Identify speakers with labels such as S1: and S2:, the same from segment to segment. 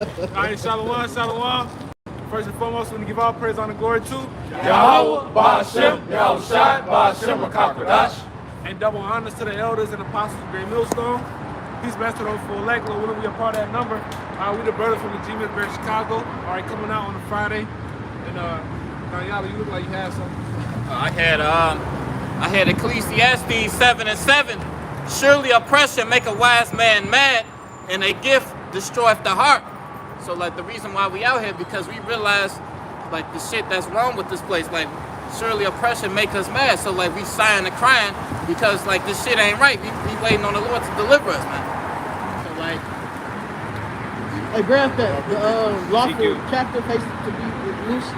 S1: Alright, Shalom, Shalom. First and foremost, we want to give all praise, honor, glory to
S2: Yahweh, Ba'ashem, Yahushai, Ba'ashem, Rakakwadash.
S1: and double honors to the elders and apostles of Great Millstone. Peace, master, those full elect. Lord, willing, we are part of that number. We the brothers from the G-Miss Bear Chicago. All right, coming out on a Friday. And Daniela, you look like you had something.
S2: I had Ecclesiastes 7:7. Surely oppression make a wise man mad, and a gift destroyeth the heart. So like the reason why we out here, because we realize like the shit that's wrong with this place. Like surely oppression make us mad. So like we sighing and crying because like this shit ain't right. We waiting on the Lord to deliver us, man. So like
S3: Hey, grab that. The lawful captive faced to be loose.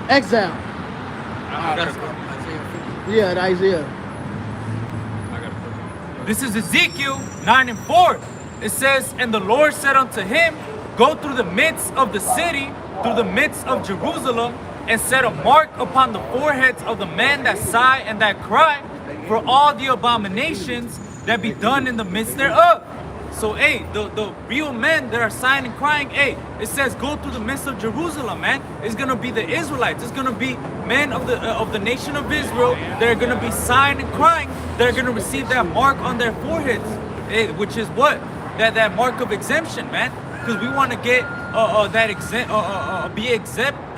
S3: Exile.
S2: let's go.
S3: Yeah, the Isaiah.
S4: This is Ezekiel 9:4. It says, and the Lord said unto him, go through the midst of the city, through the midst of Jerusalem, and set a mark upon the foreheads of the men that sigh and that cry, for all the abominations that be done in the midst thereof. So, hey, the real men that are sighing and crying, hey, it says go through the midst of Jerusalem, man. It's gonna be the Israelites. It's gonna be men of the nation of Israel that are gonna be sighing and crying. They're gonna receive that mark on their foreheads, hey, which is what that mark of exemption, man. Because we want to get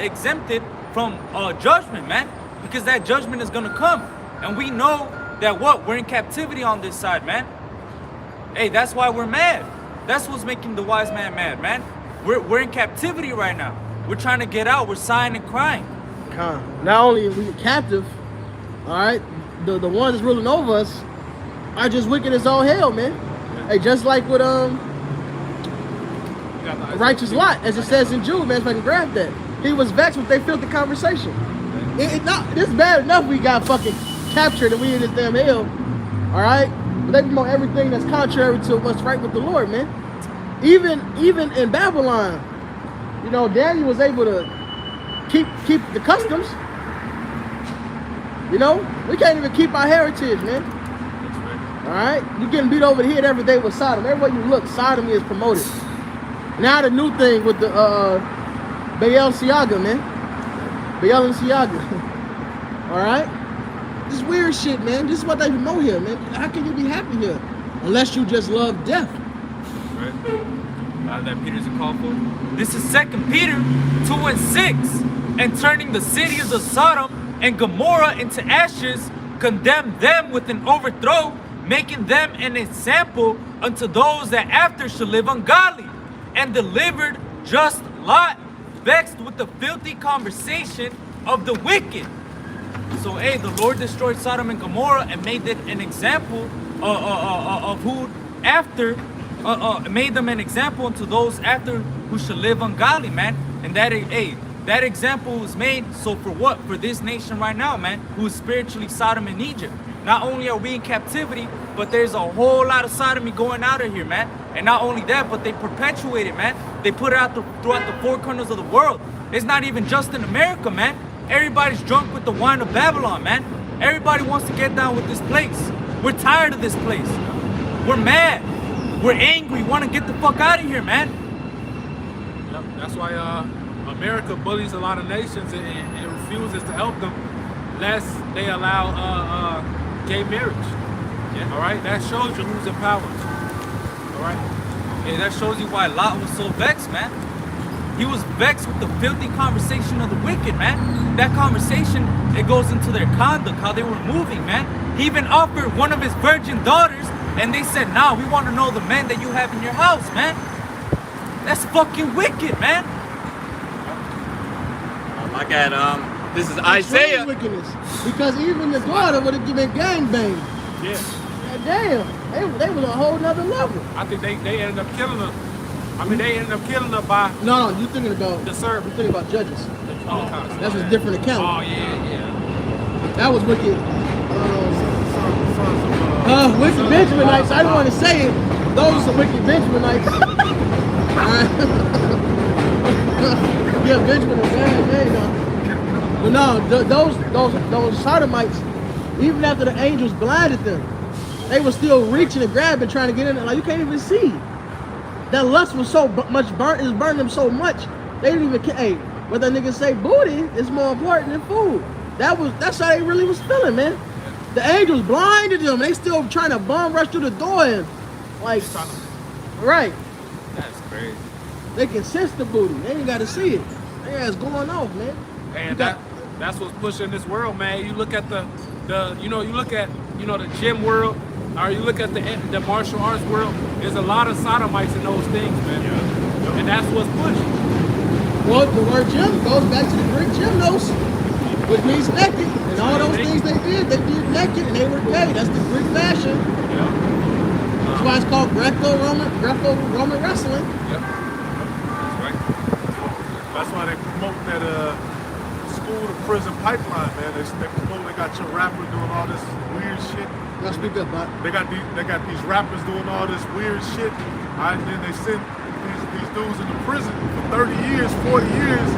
S4: exempted from judgment, man. Because that judgment is gonna come, and we know that we're in captivity on this side, man. Hey, that's why we're mad. That's what's making the wise man mad, man. We're in captivity right now. We're trying to get out. We're sighing and crying.
S3: Not only are we captive, all right, the ones that's ruling over us are just wicked as all hell, man. Hey, just like with righteous Lot, as it says in Jude, man, if I can grab that. He was vexed with their filthy conversation. This is bad enough we got fucking captured and we in this damn hell, all right? But they promote everything that's contrary to what's right with the Lord, man. Even in Babylon, you know, Daniel was able to keep the customs. You know, we can't even keep our heritage, man. All right, you're getting beat over the head every day with Sodom. Everywhere you look, sodomy is promoted. Now the new thing with the Baal Siaga, man. Baal and Siaga. All right. This weird shit, man. This is what they promote here, man. How can you be happy here? Unless you just love death.
S4: Right? That Peter's a call for. This is 2 Peter 2:6. And turning the cities of Sodom and Gomorrah into ashes, condemned them with an overthrow, making them an example unto those that after shall live ungodly, and delivered just Lot, vexed with the filthy conversation of the wicked. So, hey, the Lord destroyed Sodom and Gomorrah and made it an example of who after, made them an example unto those after who shall live ungodly, man. And that, hey, that example was made, so for what? For this nation right now, man, who is spiritually Sodom and Egypt. Not only are we in captivity, but there's a whole lot of sodomy going out of here, man. And not only that, but they perpetuate it, man. They put it out throughout the four corners of the world. It's not even just in America, man. Everybody's drunk with the wine of Babylon, man. Everybody wants to get down with this place. We're tired of this place. We're mad. We're angry. We want to get the fuck out of here, man.
S1: Yep. That's why America bullies a lot of nations and refuses to help them lest they allow gay marriage. Yeah. All right? That shows you who's in power. All right?
S4: And that shows you why Lot was so vexed, man. He was vexed with the filthy conversation of the wicked, man. That conversation, it goes into their conduct, how they were moving, man. He even offered one of his virgin daughters, and they said, nah, we want to know the men that you have in your house, man. That's fucking wicked, man.
S2: I got this is Isaiah.
S3: Wickedness. Because even the daughter would have given gangbang.
S1: Yeah.
S3: God damn, they was a whole nother level.
S1: I think they ended up killing her. I mean, they ended up killing her by
S3: No, you're thinking about
S1: the servant.
S3: You're thinking about Judges.
S1: Oh,
S3: That's a different account.
S1: oh yeah.
S3: That was wicked. Wicked Benjaminites. I didn't want to say it. Those are wicked Benjaminites. Alright. Yeah, Benjamin is bad, you know. But no, those sodomites, even after the angels blinded them, they were still reaching and grabbing, trying to get in there. Like, you can't even see. that lust was so much burnt, it's burned them so much. They didn't even care. Hey, what that nigga say, booty is more important than food. That's how they really was feeling, man. The angels blinded them. They still trying to bum rush through the door and like, right.
S4: That's crazy.
S3: They can sense the booty. They ain't got to see it. Yeah, it's going off, man.
S1: And that's what's pushing this world, man. You look at the you look at the gym world, or you look at the martial arts world. There's a lot of sodomites in those things, man. Yeah. And that's what's pushing.
S3: Well, the word gym goes back to the Greek gymnos, which means naked. And all those things they did naked and they were gay. That's the Greek fashion.
S1: Yeah.
S3: That's why it's called Greco-Roman wrestling.
S1: Yep. That's right.
S5: That's why they promote that school to prison pipeline, man. They got your rapper doing all this weird shit.
S3: Now speak up, Bob.
S5: They got these rappers doing all this weird shit. And then they send these dudes into prison for 30 years, 40 years.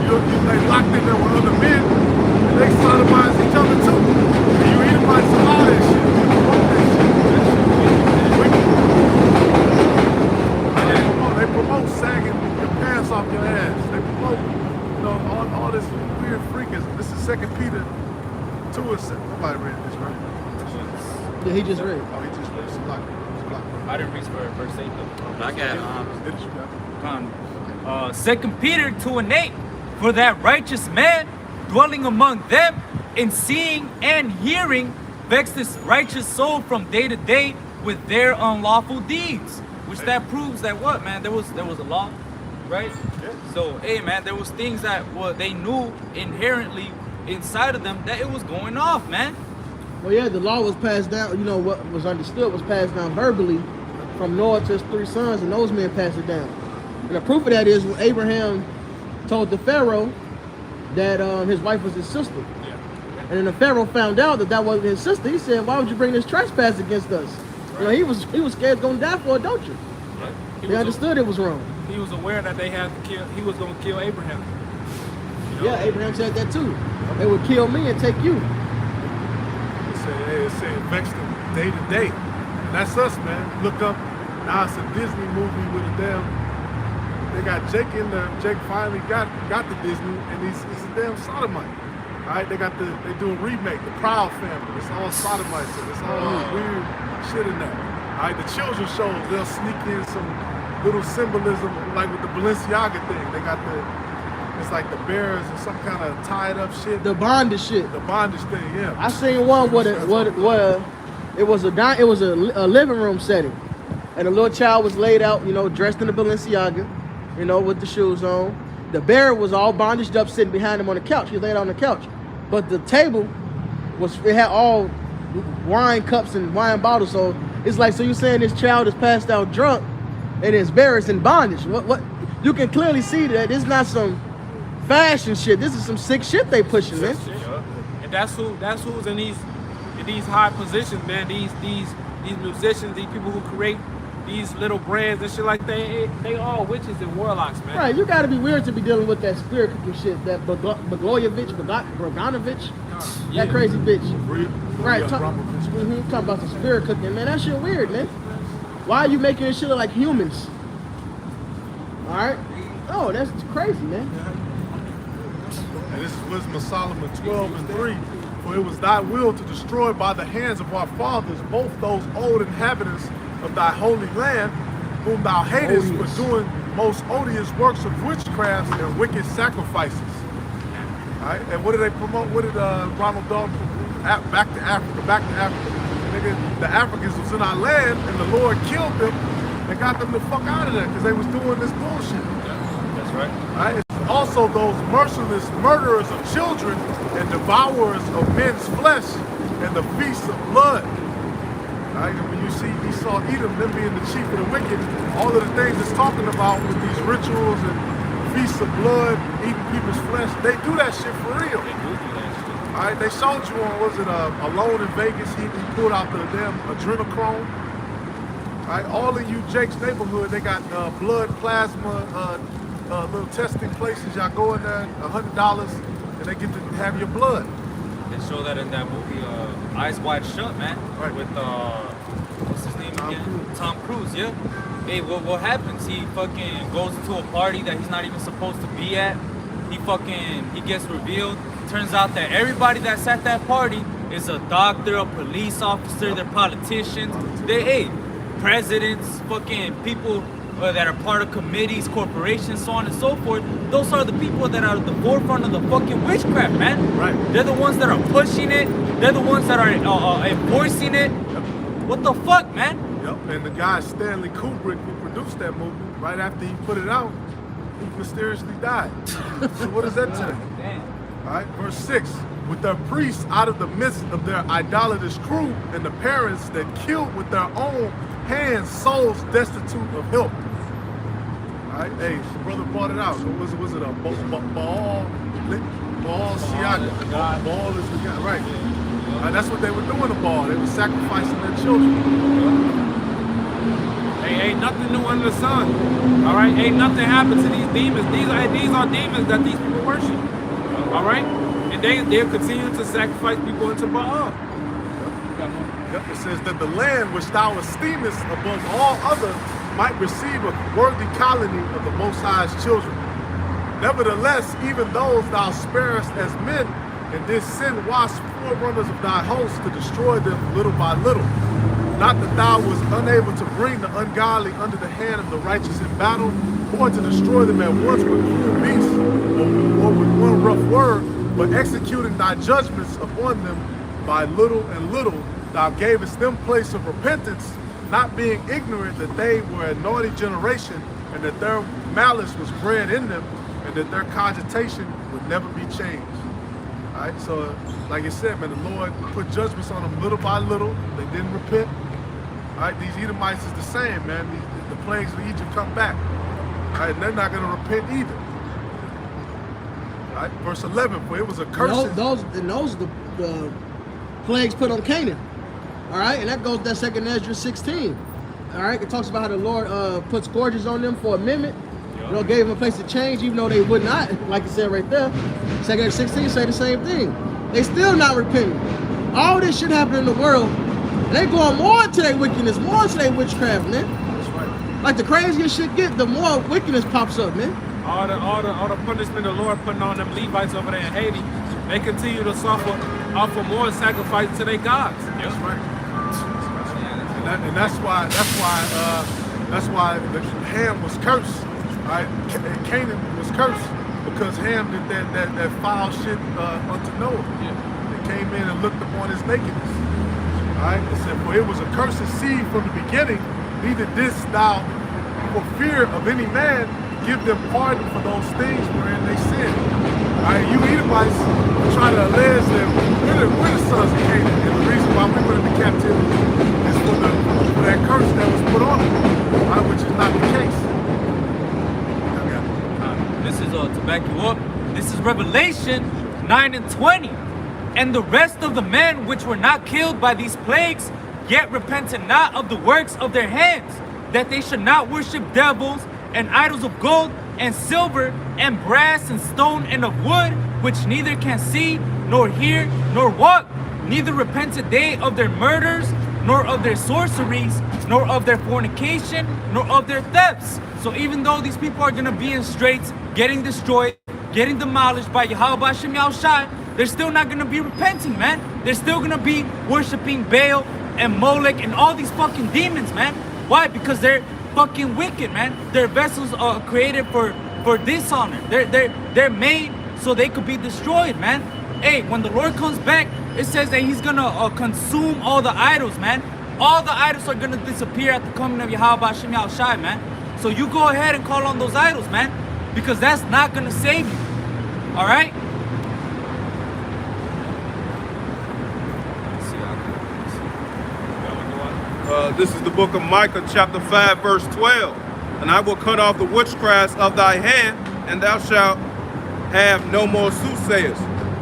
S5: They locked in there with other men. And they sodomize each other too. And you hear about some all that shit. They promote sagging your pants off your ass. They promote, all this weird freaking. This is 2 Peter 2 and 7. Nobody read this, right?
S3: Yeah, he just read.
S5: Oh, he just read. It's a lot.
S4: I didn't reach verse 8 though.
S2: I got it.
S4: 2 Peter 2 and 8. For that righteous man dwelling among them and seeing and hearing vex this righteous soul from day to day with their unlawful deeds. Which that proves that what, man? There was a law, right?
S5: Yeah.
S4: So, hey, man, there was things that they knew inherently inside of them that it was going off, man.
S3: Well, yeah, the law was passed down. What was understood was passed down verbally from Noah to his 3 sons, and those men passed it down. And the proof of that is when Abraham told the Pharaoh that his wife was his sister.
S1: Yeah.
S3: And then the Pharaoh found out that wasn't his sister. He said, "Why would you bring this trespass against us?"
S1: Right.
S3: He was scared going to die for adultery.
S1: Right.
S3: He understood it was wrong.
S1: He was aware that they had to kill. He was going to kill Abraham.
S3: Yeah, Abraham said that too. They would kill me and take you.
S5: It said vex them day to day. And that's us, man. Look up, now it's a Disney movie with a damn, they got Jake in there. Jake finally got the Disney, and he's a damn sodomite. All right, they doing remake, The Proud Family. It's all sodomites, and it's all weird shit in there. All right, the children's shows, they'll sneak in some little symbolism, like with the Balenciaga thing. They got it's like the bears and some kind of tied up shit.
S3: The bondage shit.
S5: The bondage thing, yeah.
S3: I seen one it was a living room setting, and a little child was laid out, dressed in the Balenciaga, with the shoes on. The bear was all bondaged up, sitting behind him on the couch. He laid on the couch, but the table had all wine cups and wine bottles. So it's like, so you're saying this child is passed out drunk, and his bear is in bondage? What? You can clearly see that it's not some fashion shit. This is some sick shit they pushing, man.
S1: And that's who's in these high positions, man. These musicians, these people who create these little brands and shit like that, they all witches and warlocks, man.
S3: Right, you gotta be weird to be dealing with that spirit cooking shit, that Bogdanovich, that crazy bitch. Right, talking about the spirit cooking, man. That shit weird, man. Why are you making this shit look like humans? All right. Oh, that's crazy, man.
S5: And this is Wisdom of Solomon 12 and 3. For it was thy will to destroy by the hands of our fathers both those old inhabitants of thy holy land, whom thou hatest for doing most odious works of witchcraft and wicked sacrifices. All right. And what did they promote? What did Ronald Dalton back to Africa? Nigga, the Africans was in our land, and the Lord killed them and got them the fuck out of there because they was doing this bullshit.
S1: That's right.
S5: All right. It's also those merciless murderers of children and devourers of men's flesh and the feasts of blood. All right. And when you see Esau, Edom, them being the chief of the wicked, all of the things it's talking about with these rituals and feasts of blood, eating people's flesh, they do that shit for real.
S1: They do that shit.
S5: All right, they showed you on, was it Alone in Vegas? He pulled out the damn adrenochrome. All right, all in you Jake's neighborhood, they got blood plasma, little testing places. Y'all go in there, $100, and they get to have your blood.
S4: They show that in that movie, Eyes Wide Shut, man.
S5: Right.
S4: With what's his name again? Tom Cruise, yeah. hey, what happens? He fucking goes to a party that he's not even supposed to be at. He gets revealed. Turns out that everybody that's at that party is a doctor, a police officer, they're politicians, presidents, fucking people that are part of committees, corporations, so on and so forth. Those are the people that are at the forefront of the fucking witchcraft, man.
S5: Right.
S4: They're the ones that are pushing it. They're the ones that are enforcing it. What the fuck, man?
S5: Yep. And the guy Stanley Kubrick, who produced that movie, right after he put it out, he mysteriously died. So what does that tell you?
S4: Damn.
S5: All right, verse 6. With their priests out of the midst of their idolatrous crew, and the parents that killed with their own hands souls destitute of help. All right, hey, the brother brought it out. Was it a Baal Siaga? Baal is the guy, right? That's what they were doing to Baal. They were sacrificing their children.
S1: Hey, ain't nothing new under the sun. All right, ain't nothing happened to these demons. These are demons that these people worship. All right, and they're continuing to sacrifice people into Baal.
S5: Yep, it says that the land which thou esteemest above all other might receive a worthy colony of the Most High's children. Nevertheless, even those thou sparest as men, and didst send wasp forerunners of thy host to destroy them little by little. Not that thou was unable to bring the ungodly under the hand of the righteous in battle, or to destroy them at once with cruel beasts, or with one rough word, but executing thy judgments upon them by little and little, thou gavest them place of repentance, not being ignorant that they were a naughty generation, and that their malice was bred in them, and that their cogitation would never be changed. All right, so like I said, man, the Lord put judgments on them little by little. They didn't repent. All right, these Edomites is the same, man. The plagues of Egypt come back. All right, and they're not going to repent either. All right, verse 11, for it was a curse.
S3: Those are the plagues put on Canaan. All right, and that goes to that 2nd Ezra 16. All right, it talks about how the Lord put scourges on them for amendment. You know, gave them a place to change, even though they would not, like you said right there. 2nd Ezra 16 say the same thing. They still not repenting. All this shit happening in the world, and they going more into their wickedness, more into their witchcraft, man.
S5: That's right.
S3: Like the crazier shit get, the more wickedness pops up, man.
S1: All the punishment the Lord putting on them Levites over there in Haiti, they continue to offer more sacrifice to their gods.
S5: That's right. And that's why the Ham was cursed. Right? Canaan was cursed because Ham did that foul shit unto Noah.
S1: Yeah.
S5: They came in and looked upon his nakedness. All right, it said, for it was a cursed seed from the beginning, neither didst thou, for fear of any man, give them pardon for those things wherein they sinned. All right, you Edomites try to allege that we're the sons of Canaan, and the reason why we went into captivity is for that curse that was put on them, right, which is not the case.
S4: This is to back you up. This is Revelation 9 and 20. And the rest of the men which were not killed by these plagues, yet repented not of the works of their hands, that they should not worship devils and idols of gold and silver and brass and stone and of wood, which neither can see, nor hear, nor walk. Neither repented they of their murders, nor of their sorceries, nor of their fornication, nor of their thefts. So even though these people are going to be in straits, getting destroyed, getting demolished by Yahweh Shem Yahushai, they're still not going to be repenting, man. They're still going to be worshiping Baal and Molech and all these fucking demons, man. Why? Because they're fucking wicked, man. Their vessels are created for dishonor. They're made so they could be destroyed, man. Hey, when the Lord comes back, it says that he's going to consume all the idols, man. All the idols are going to disappear at the coming of Yahweh Shem Yahushai, man. So you go ahead and call on those idols, man, because that's not going to save you. All right?
S6: This is the book of Micah, chapter 5, verse 12. And I will cut off the witchcrafts of thy hand, and thou shalt have no more soothsayers.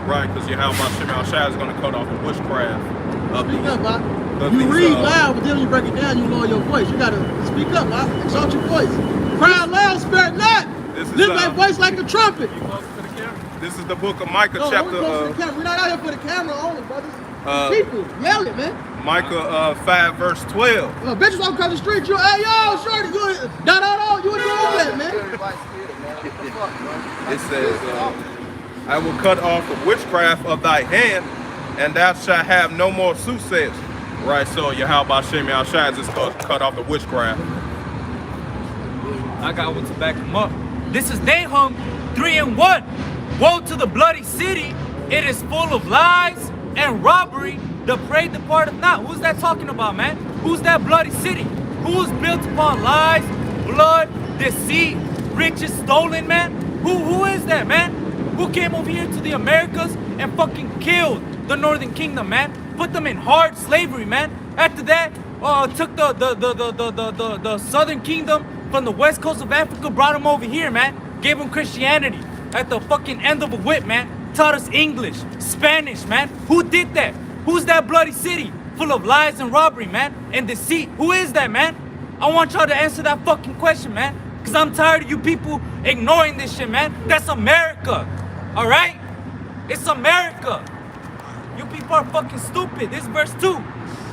S6: Right, because Yahweh Shem Yahushai is going to cut off the witchcraft of
S3: Speak up, Bob.
S6: of
S3: You
S6: these,
S3: read loud, but then when you break it down, you lower your voice. You gotta speak up, Bob. Exalt your voice. Cry out loud, spare not.
S6: This is,
S3: Lift that voice like a trumpet.
S1: You close to the camera?
S6: This is the book of Micah,
S3: No,
S6: chapter
S3: we're close to the camera. We're not out here for the camera only, brothers. People, yell it, man.
S6: Micah 5 verse 12.
S3: Look, bitches walk across the street, you, hey, yo, shorty, you, you would do all that, man.
S6: It says, I will cut off the witchcraft of thy hand, and thou shalt have no more soothsayers. Right, so Yahweh Shem Yahushua just cut off the witchcraft.
S4: I got one to back him up. This is Nahum 3:1. Woe to the bloody city. It is full of lies and robbery. The prey departeth not. Who's that talking about, man? Who's that bloody city? Who's built upon lies, blood, deceit, riches stolen, man? Who is that, man? Who came over here to the Americas and fucking killed the Northern Kingdom, man? Put them in hard slavery, man. After that, took the Southern Kingdom from the west coast of Africa, brought them over here, man. Gave them Christianity at the fucking end of a whip, man. Taught us English, Spanish, man. Who did that? Who's that bloody city full of lies and robbery, man, and deceit? Who is that, man? I want y'all to answer that fucking question, man. Because I'm tired of you people ignoring this shit, man. That's America, all right? It's America. You people are fucking stupid. This is verse 2.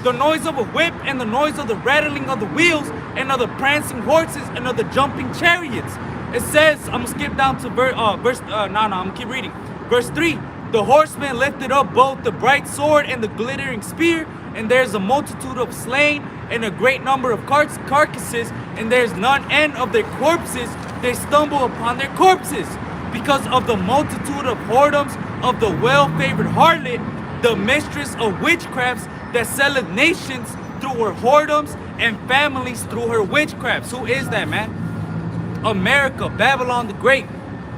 S4: The noise of a whip and the noise of the rattling of the wheels and of the prancing horses and of the jumping chariots. It says, I'm gonna skip down to I'm gonna keep reading. Verse 3, the horseman lifted up both the bright sword and the glittering spear, and there's a multitude of slain and a great number of carcasses, and there's none end of their corpses. They stumble upon their corpses because of the multitude of whoredoms of the well-favored harlot, the mistress of witchcrafts that selleth nations through her whoredoms and families through her witchcrafts. Who is that, man? America, Babylon the Great,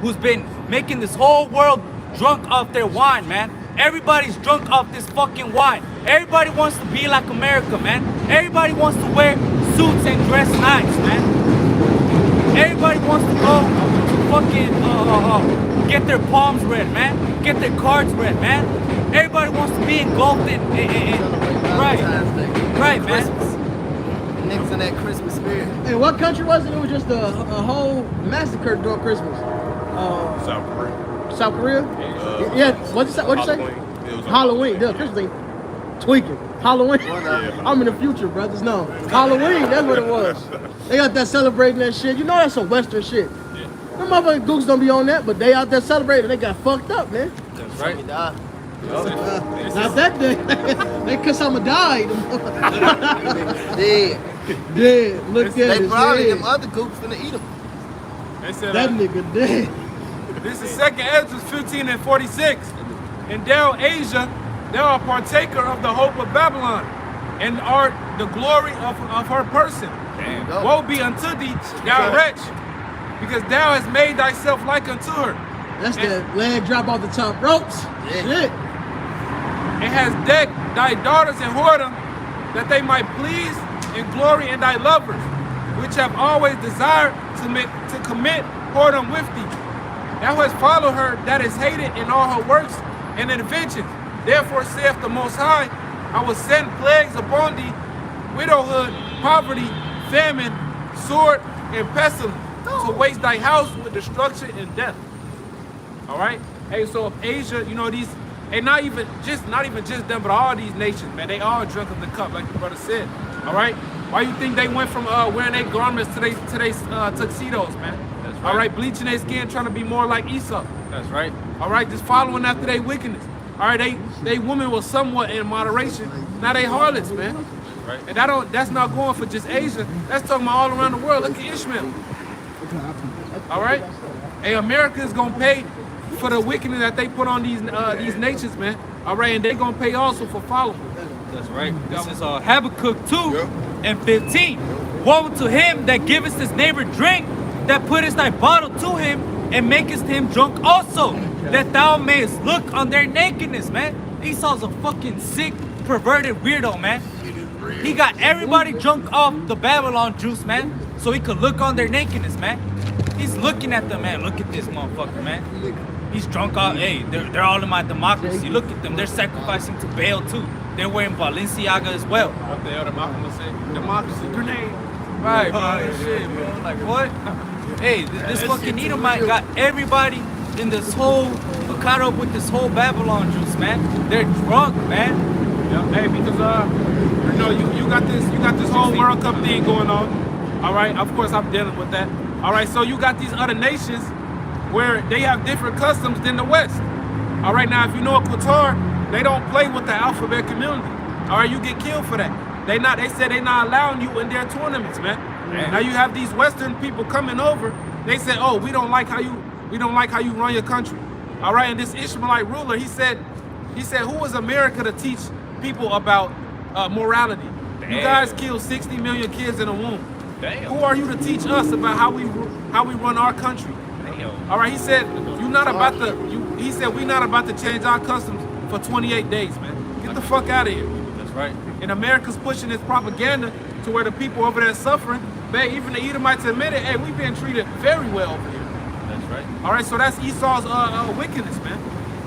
S4: who's been making this whole world drunk off their wine, man. Everybody's drunk off this fucking wine. Everybody wants to be like America, man. Everybody wants to wear suits and dress nice, man. Everybody wants to go to fucking get their palms read, man. Get their cards read, man. Everybody wants to be engulfed in right, man.
S7: Niggas in that Christmas spirit.
S3: And what country was it? It was just a whole massacre during Christmas.
S6: South Korea.
S3: South Korea? Yeah. What'd you say?
S6: It was
S3: Halloween. Yeah, Christmas thing. Tweaking. Halloween. I'm in the future, brothers. No. Halloween, that's what it was. They out there celebrating that shit. You know that's some Western shit.
S1: Yeah.
S3: Them motherfucking gooks don't be on that, but they out there celebrating. They got fucked up, man.
S1: That's right.
S3: Not that day. They cause I'ma die.
S7: Dead.
S3: Dead. Look at
S7: They
S3: his
S7: probably
S3: head.
S7: them other gooks finna eat them.
S1: They said,
S3: That nigga dead.
S1: this is 2nd Ezra 15 and 46. And thou, Asia, thou art partaker of the hope of Babylon, and art the glory of her person.
S7: Go.
S1: Woe be unto thee, thou wretch, because thou hast made thyself like unto her,
S3: That's that leg drop off the top ropes.
S7: Yeah.
S3: Shit.
S1: and hast decked thy daughters in whoredom, that they might please and glory in thy lovers, which have always desired to commit whoredom with thee. Thou hast followed her that is hated in all her works and inventions. Therefore saith the Most High, I will send plagues upon thee, widowhood, poverty, famine, sword, and pestilence, to waste thy house with destruction and death. All right. Hey, so if Asia, you know these, and not even just them, but all these nations, man, they all drunk of the cup, like the brother said. All right. Why you think they went from wearing their garments to they tuxedos, man? That's right.
S3: Uh,
S1: All right, bleaching their skin, trying to be more like Esau. That's right. All right, just following after their wickedness. All right, they women were somewhat in moderation. Now they harlots, man.
S6: Right.
S1: And that's not going for just Asia. That's talking about all around the world. Look at Ishmael. All right, hey, America is gonna pay for the wickedness that they put on these nations, man. All right, and they gonna pay also for following.
S4: That's right. This is Habakkuk 2 and 15. Woe to him that giveth his neighbor drink, that puttest thy bottle to him, and makest him drunk also, that thou mayest look on their nakedness, man. Esau's a fucking sick, perverted weirdo, man. He got everybody drunk off the Babylon juice, man, so he could look on their nakedness, man. He's looking at them, man. Look at this motherfucker, man. He's drunk off. Hey, they're all in my democracy. Look at them. They're sacrificing to Baal too. They're wearing Balenciaga as well.
S1: What the hell the Malcolm would say? Democracy grenade. Right, bro. Shit, bro. Like what?
S4: Hey, this fucking Edomite got everybody in this whole caught up with this whole Babylon juice, man. They're drunk, man.
S1: Yeah. Hey, because You know, you got this whole World Cup thing going on. All right, of course I'm dealing with that. All right, so you got these other nations where they have different customs than the West. All right, now if you know Qatar, they don't play with the alphabet community. All right, you get killed for that. They said they not allowing you in their tournaments, man. Now you have these Western people coming over. They said, oh, we don't like how you run your country. All right, and this Ishmaelite ruler, he said, who is America to teach people about morality? You guys killed 60 million kids in a womb.
S2: Damn.
S1: Who are you to teach us about how we run our country?
S2: Damn.
S1: All right, he said, we're not about to change our customs for 28 days, man. Get the fuck out of here.
S2: That's right.
S1: And America's pushing this propaganda to where the people over there suffering. Man, even the Edomites admit it, hey, we've been treated very well over here.
S2: That's right.
S1: All right, so that's Esau's wickedness, man.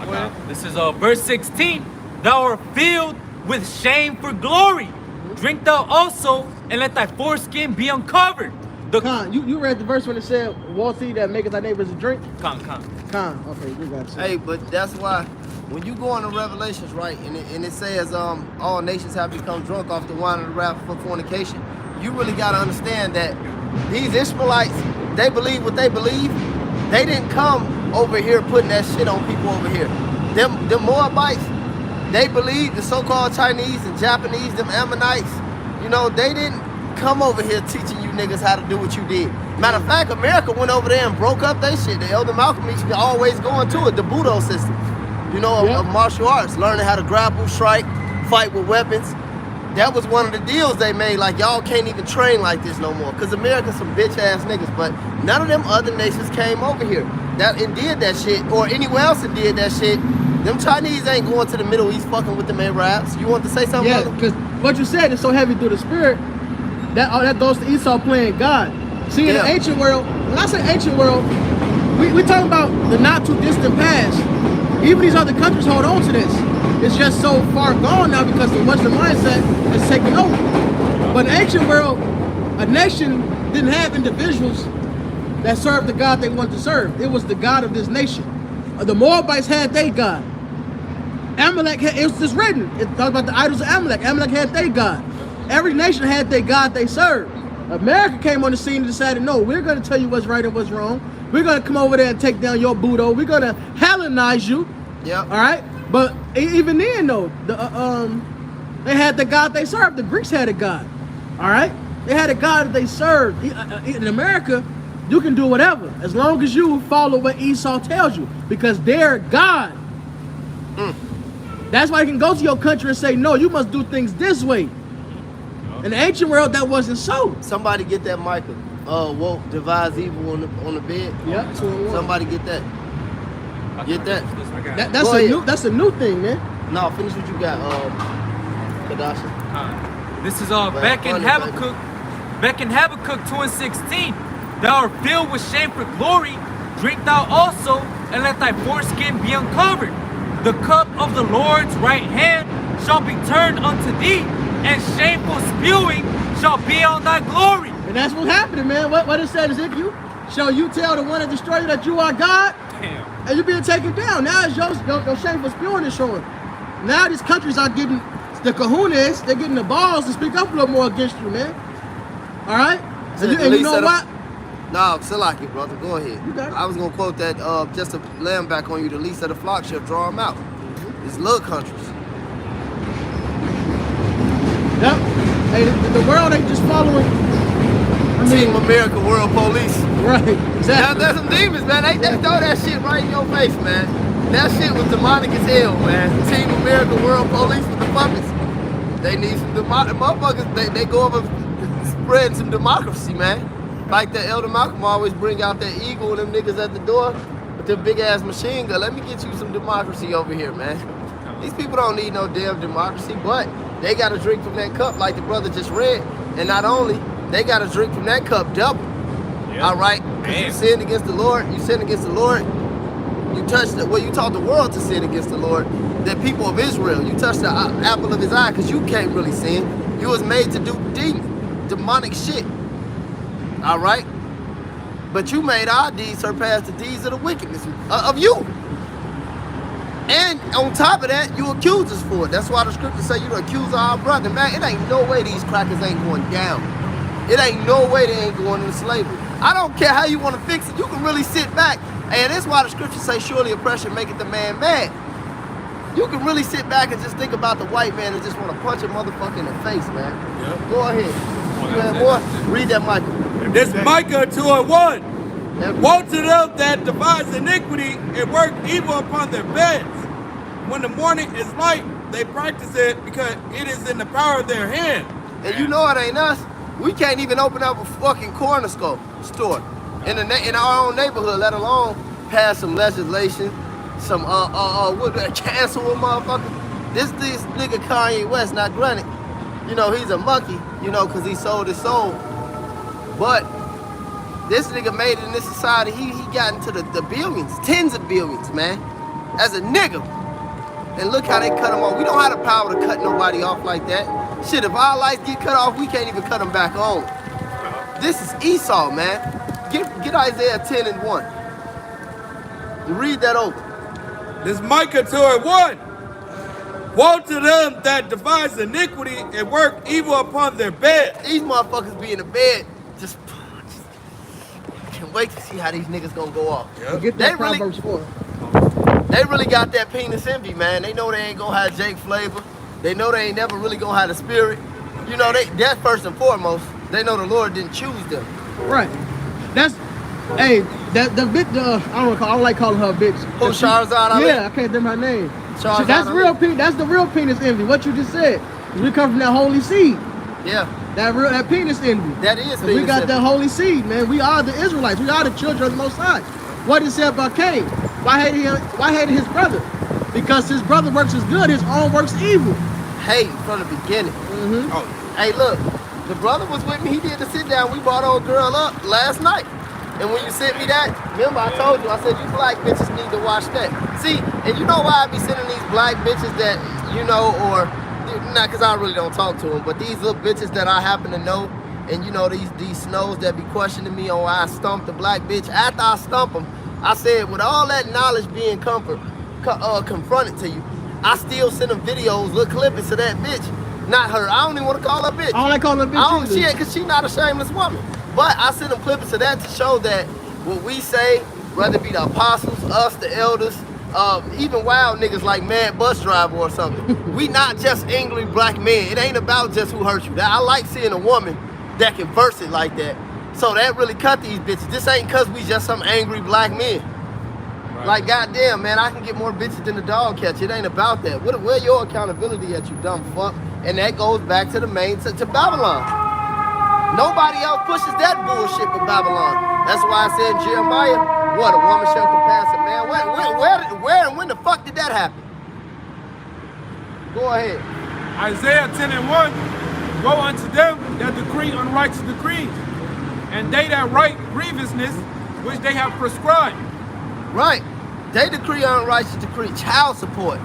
S1: Go ahead.
S4: This is verse 16. Thou art filled with shame for glory. Drink thou also, and let thy foreskin be uncovered. The
S3: Khan, you read the verse when it said, "Water that maketh thy neighbors a drink."
S4: Con.
S3: Khan, okay, you got it.
S7: Hey, but that's why when you go into Revelations, right, and it says all nations have become drunk off the wine of the wrath for fornication, you really got to understand that these Ishmaelites, they believe what they believe. They didn't come over here putting that shit on people over here. Them Moabites, they believe, the so-called Chinese and Japanese, them Ammonites, you know, they didn't come over here teaching you niggas how to do what you did. Matter of fact, America went over there and broke up their shit. The Elder Malcolm used to always go into it, the Budo system, you know, of martial arts, learning how to grapple, strike, fight with weapons. That was one of the deals they made, like, y'all can't even train like this no more, because America's some bitch-ass niggas, but none of them other nations came over here and did that shit, or anywhere else that did that shit. Them Chinese ain't going to the Middle East fucking with them Arabs. You want to say something,
S3: Yeah,
S7: brother?
S3: because what you said is so heavy through the spirit that goes to Esau playing God. See, in the ancient world, when I say ancient world, we talking about the not too distant past. Even these other countries hold on to this. It's just so far gone now because the Western mindset has taken over. But in the ancient world, a nation didn't have individuals that served the God they wanted to serve. It was the God of this nation. The Moabites had their God. Amalek had, it was just written. It talks about the idols of Amalek. Amalek had their God. Every nation had their God they served. America came on the scene and decided, no, we're going to tell you what's right and what's wrong. We're going to come over there and take down your Budo. We're going to Hellenize you.
S7: Yeah.
S3: All right? But even then, though, they had the God they served. The Greeks had a God. All right? They had a God that they served. In America, you can do whatever as long as you follow what Esau tells you, because they're God. That's why you can go to your country and say, no, you must do things this way. In the ancient world, that wasn't so.
S7: Somebody get that Micah. Woke, devise evil on the bed.
S3: Yep, 2 and 1.
S7: Somebody get that. Get that.
S3: That's a new thing, man.
S7: No, finish what you got, Kadasha.
S4: This is back in Habakkuk. Back in Habakkuk 2:16. Thou art filled with shame for glory. Drink thou also, and let thy foreskin be uncovered. The cup of the Lord's right hand shall be turned unto thee, and shameful spewing shall be on thy glory.
S3: And that's what's happening, man. What it said is, if you shall you tell the one that destroyed you that you are God,
S1: Damn.
S3: and you're being taken down. Now it's your shameful spewing is showing. Now these countries are getting the kahunas, they're getting the balls to speak up a little more against you, man. All right? And you know what?
S7: No, Salaki, brother, go ahead.
S3: You got it.
S7: I was gonna quote that just to lay him back on you. The least of the flock shall draw him out. It's little countries.
S3: Yep. Hey, the world ain't just following.
S7: Team America, World Police.
S3: Right, exactly.
S7: There's some demons, man. They throw that shit right in your face, man. That shit was demonic as hell, man. Team America, World Police with the puppets. They need some motherfuckers. They go over spreading some democracy, man. Like that Elder Malcolm always bring out that eagle and them niggas at the door with their big ass machine gun. Let me get you some democracy over here, man. These people don't need no damn democracy, but they gotta drink from that cup like the brother just read. And not only, they gotta drink from that cup double.
S1: Yeah.
S7: All right? Because you sinned against the Lord, you sinned against the Lord. You touched the, well, you taught the world to sin against the Lord. The people of Israel, you touched the apple of his eye because you can't really sin. You was made to do demonic shit. All right? But you made our deeds surpass the deeds of the wickedness of you. And on top of that, you accuse us for it. That's why the scriptures say you the accuser of our brother. Man, it ain't no way these crackers ain't going down. It ain't no way they ain't going into slavery. I don't care how you want to fix it. You can really sit back. And that's why the scriptures say, surely oppression maketh the man mad. You can really sit back and just think about the white man and just want to punch a motherfucker in the face, man.
S6: Yep.
S7: Go ahead. You have more? Read that, Michael.
S8: This Micah 2:1.
S7: And
S8: Woe to them that devise iniquity and work evil upon their beds. When the morning is light, they practice it because it is in the power of their hand.
S7: And you know it ain't us. We can't even open up a fucking corner store in our own neighborhood, let alone pass some legislation, some cancel a motherfucker. This nigga Kanye West, not granted, you know, he's a monkey, you know, cause he sold his soul. But this nigga made it in this society, he got into the billions, tens of billions, man, as a nigga. And look how they cut him off. We don't have the power to cut nobody off like that. Shit, if our lights get cut off, we can't even cut them back on. This is Esau, man. Get Isaiah 10:1. Read that over.
S8: This Micah 2:1. Woe to them that devise iniquity and work evil upon their bed.
S7: These motherfuckers be in the bed, just can't wait to see how these niggas gonna go off.
S3: Get
S7: They
S3: that
S7: really-
S3: Proverbs 4.
S7: They really got that penis envy, man. They know they ain't gonna have Jake Flavor. They know they ain't never really gonna have the spirit. You know, that's first and foremost. They know the Lord didn't choose them.
S3: Right. That's, hey, that the bitch. I don't like calling her a bitch.
S7: Who, Shahrazad Ali?
S3: Yeah, I can't think her name.
S7: Shahrazad
S3: That's
S7: Ali.
S3: real. That's the real penis envy. What you just said. We come from that holy seed.
S7: Yeah,
S3: That penis envy.
S7: that is
S3: 'Cause
S7: penis
S3: we got
S7: envy.
S3: that holy seed, man. We are the Israelites. We are the children of the Most High. What did it say about Cain? Why hated his brother? Because his brother works is good, his own works evil.
S7: Hate from the beginning.
S6: Oh,
S7: Hey, look, the brother was with me. He did the sit down. We brought old girl up last night. And when you sent me that, remember I told you, I said, you black bitches need to watch that. See, and you know why I be sending these black bitches that, you know, or, not because I really don't talk to them, but these little bitches that I happen to know, and you know, these snows that be questioning me on why I stumped the black bitch. After I stump them, I said, with all that knowledge being confronted to you, I still send them videos, little clippings to that bitch. Not her. I don't even want to call her bitch.
S3: I don't like calling her bitch
S7: I don't,
S3: either.
S7: because she not a shameless woman. But I send them clippings to that to show that what we say, whether it be the apostles, us, the elders, even wild niggas like Mad Bus Driver or something, we not just angry black men. It ain't about just who hurt you. I like seeing a woman that can verse it like that. So that really cut these bitches. This ain't cause we just some angry black men.
S1: Right.
S7: Like, goddamn, man, I can get more bitches than the dog catch. It ain't about that. Where your accountability at, you dumb fuck? And that goes back to the main, to Babylon. Nobody else pushes that bullshit but Babylon. That's why I said in Jeremiah, what, a woman shall compass a man? Where and when the fuck did that happen? Go ahead.
S1: Isaiah 10:1, woe unto them that decree unrighteous decrees, and they that write grievousness which they have prescribed.
S7: Right. They decree unrighteous decree. Child support.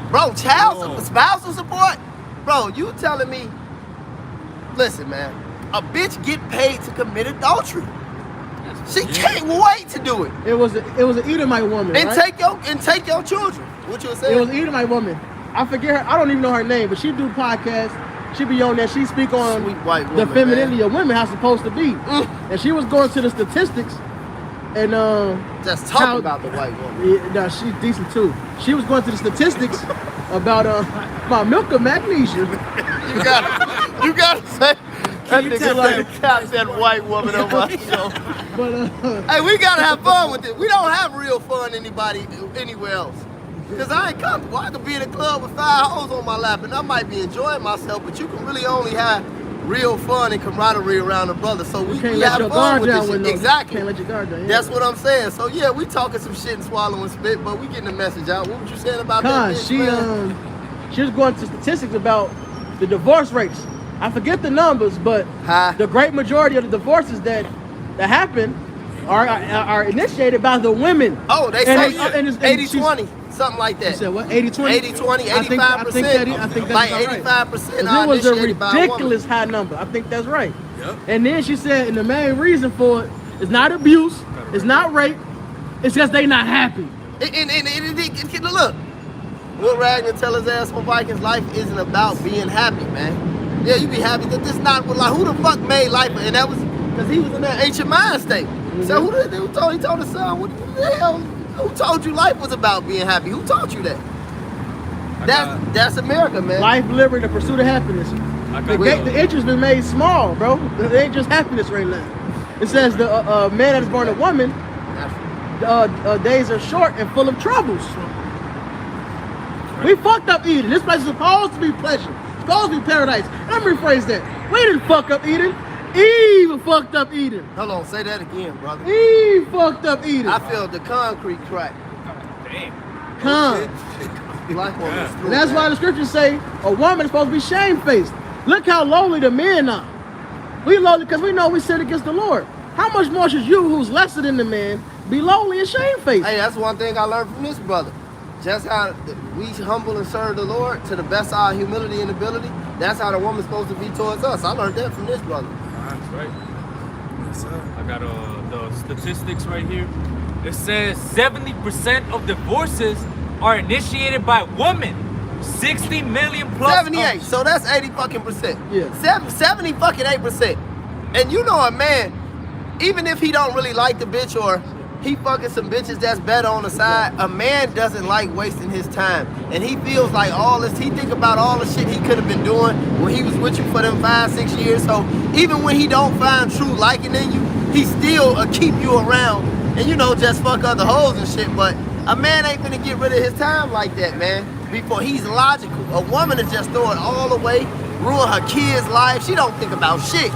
S7: Bro, spousal support? Bro, you telling me, listen, man, a bitch get paid to commit adultery. She can't wait to do it.
S3: It was an Edomite woman,
S7: And
S3: right?
S7: take your children. What you were saying?
S3: It was an Edomite woman. I forget her. I don't even know her name, but she do podcasts. She be on there. She speak on
S7: Sweet white
S3: the
S7: woman,
S3: femininity of women, how it's supposed to be. And she was going to the statistics, and
S7: Just talking
S3: how-
S7: about the white woman.
S3: yeah, no, she's decent too. She was going to the statistics about milk of magnesia.
S7: You gotta say. That nigga like to tap that white woman on my show.
S3: But
S7: Hey, we gotta have fun with it. We don't have real fun anywhere else. Cause I ain't comfortable. I could be in a club with 5 hoes on my lap and I might be enjoying myself, but you can really only have real fun and camaraderie around a brother. So we
S3: can't
S7: have
S3: let your
S7: fun
S3: guard
S7: with
S3: down
S7: this
S3: with
S7: shit.
S3: no.
S7: Exactly.
S3: Can't let your guard down. Yeah.
S7: That's what I'm saying. So yeah, we talking some shit and swallowing spit, but we getting the message out. What was you saying about that
S3: Cause
S7: bitch,
S3: she
S7: man?
S3: she was going to statistics about the divorce rates. I forget the numbers, but
S7: Huh?
S3: the great majority of the divorces that happen are initiated by the women.
S7: Oh, they
S3: And
S7: say
S3: and she's-
S7: 80-20, something like
S3: You
S7: that.
S3: said what? 80-20?
S7: 80-20,
S3: I think
S7: 85%.
S3: I think that's
S7: Like
S3: about right.
S7: 85%
S3: 'Cause
S7: are
S3: it was a
S7: initiated by a woman.
S3: ridiculous high number. I think that's right.
S6: Yep.
S3: And then she said, and the main reason for it is not abuse, it's not rape, it's because they not happy.
S7: And look, Will Ragnar tell his ass on Vikings, life isn't about being happy, man. Yeah, you be happy. That's not what, like, who the fuck made life? And that was because he was in that ancient mind state. So who told, he told his son, what the hell? Who told you life was about being happy? Who taught you that? That's America, man.
S3: Life, liberty, the pursuit of happiness. The interest been made small, bro. It ain't just happiness right now. It says the man that is born a woman, days are short and full of troubles. We fucked up Eden. This place is supposed to be pleasure. It's supposed to be paradise. Let me rephrase that. We didn't fuck up Eden. Eve fucked up Eden.
S7: Hold on, say that again, brother.
S3: Eve fucked up Eden.
S7: I feel the concrete crack.
S3: Con.
S7: Black woman.
S3: And that's why the scriptures say a woman is supposed to be shamefaced. Look how lowly the men are. We lowly because we know we sin against the Lord. How much more should you, who's lesser than the man, be lowly and shamefaced?
S7: Hey, that's one thing I learned from this brother. Just how we humble and serve the Lord to the best of our humility and ability, that's how the woman's supposed to be towards us. I learned that from this brother.
S4: That's right. Yes, sir. I got the statistics right here. It says 70% of divorces are initiated by women. 60 million plus.
S7: 78. So that's 80 fucking percent.
S3: Yeah.
S7: 70 fucking 8%. And you know a man, even if he don't really like the bitch or he fucking some bitches that's better on the side, a man doesn't like wasting his time. And he feels like he think about all the shit he could have been doing when he was with you for them 5-6 years. So even when he don't find true liking in you, he still keep you around and, you know, just fuck other hoes and shit. But a man ain't gonna get rid of his time like that, man. Before he's logical. A woman is just throw it all away, ruin her kids' life. She don't think about shit.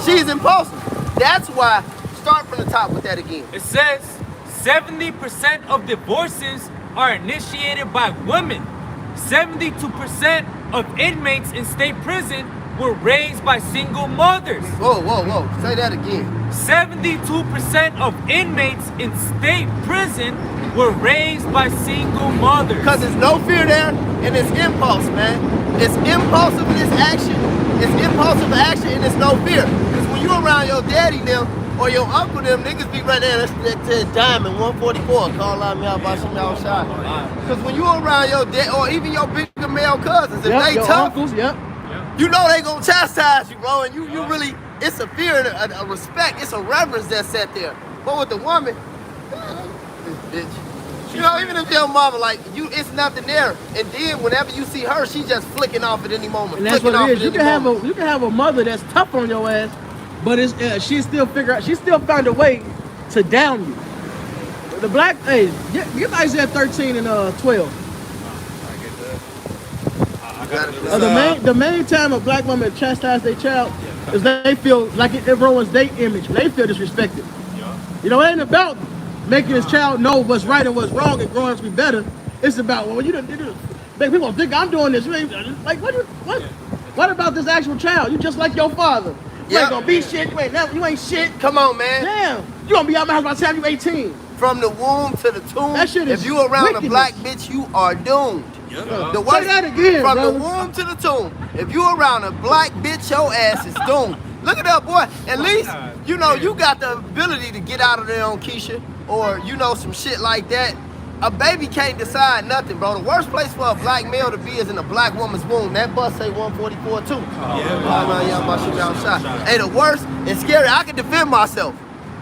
S7: She's impulsive. That's why, start from the top with that again.
S4: It says 70% of divorces are initiated by women. 72% of inmates in state prison were raised by single mothers.
S7: Whoa, whoa, whoa. Say that again.
S4: 72% of inmates in state prison were raised by single mothers.
S7: Because there's no fear there, and it's impulse, man. It's impulsiveness action. It's impulsive action, and it's no fear. Because when you're around your daddy now, or your uncle them, niggas be right there, that's Diamond 144. Call out me out by some y'all shot. Because when you around your dad, or even your bigger male cousins, if they
S3: your
S7: tough,
S3: uncles,
S7: you know they gonna chastise you, bro. And you really, it's a fear and a respect, it's a reverence that's set there. But with the woman, this bitch. You know, even if your mama, like, it's nothing there. And then whenever you see her, she just flicking off at any moment.
S3: And that's what it is. You can have a mother that's tough on your ass, but she still find a way to down you. The black, hey, get Isaiah 13 and 12. The main time a black woman chastise their child is they feel like it ruins their image. They feel disrespected. You know, it ain't about making his child know what's right and what's wrong and growing up to be better. It's about, well, you didn't make people think I'm doing this. You ain't like what about this actual child? You just like your father. You ain't gonna be shit. You ain't shit.
S7: Come on, man.
S3: Damn. You gonna be out my house by the time you 18.
S7: From the womb to the tomb,
S3: that shit is
S7: if you around
S3: wickedness.
S7: A black bitch, you are doomed. The worst,
S3: say that again,
S7: from
S3: brother.
S7: the womb to the tomb, if you around a black bitch, your ass is doomed. Look at that boy. At least, you know, you got the ability to get out of there on Keisha or, you know, some shit like that. A baby can't decide nothing, bro. The worst place for a black male to be is in a black woman's womb. That bus say 144 too. Hey, the worst and scary, I can defend myself.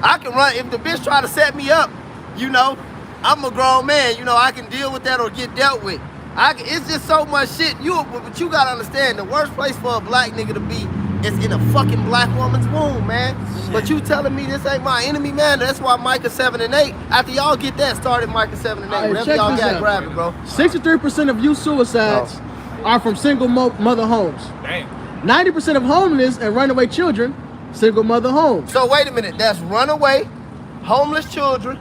S7: I can run. If the bitch try to set me up, you know, I'm a grown man. You know, I can deal with that or get dealt with. It's just so much shit. But you gotta understand, the worst place for a black nigga to be is in a fucking black woman's womb, man. But you telling me this ain't my enemy, man? That's why Micah 7 and 8. After y'all get that started, Micah 7 and 8.
S3: Right,
S7: Whatever y'all got, grab it, bro.
S3: 63% of youth suicides are from single mother homes.
S4: Damn.
S3: 90% of homeless and runaway children, single mother homes.
S7: So wait a minute. That's runaway, homeless children.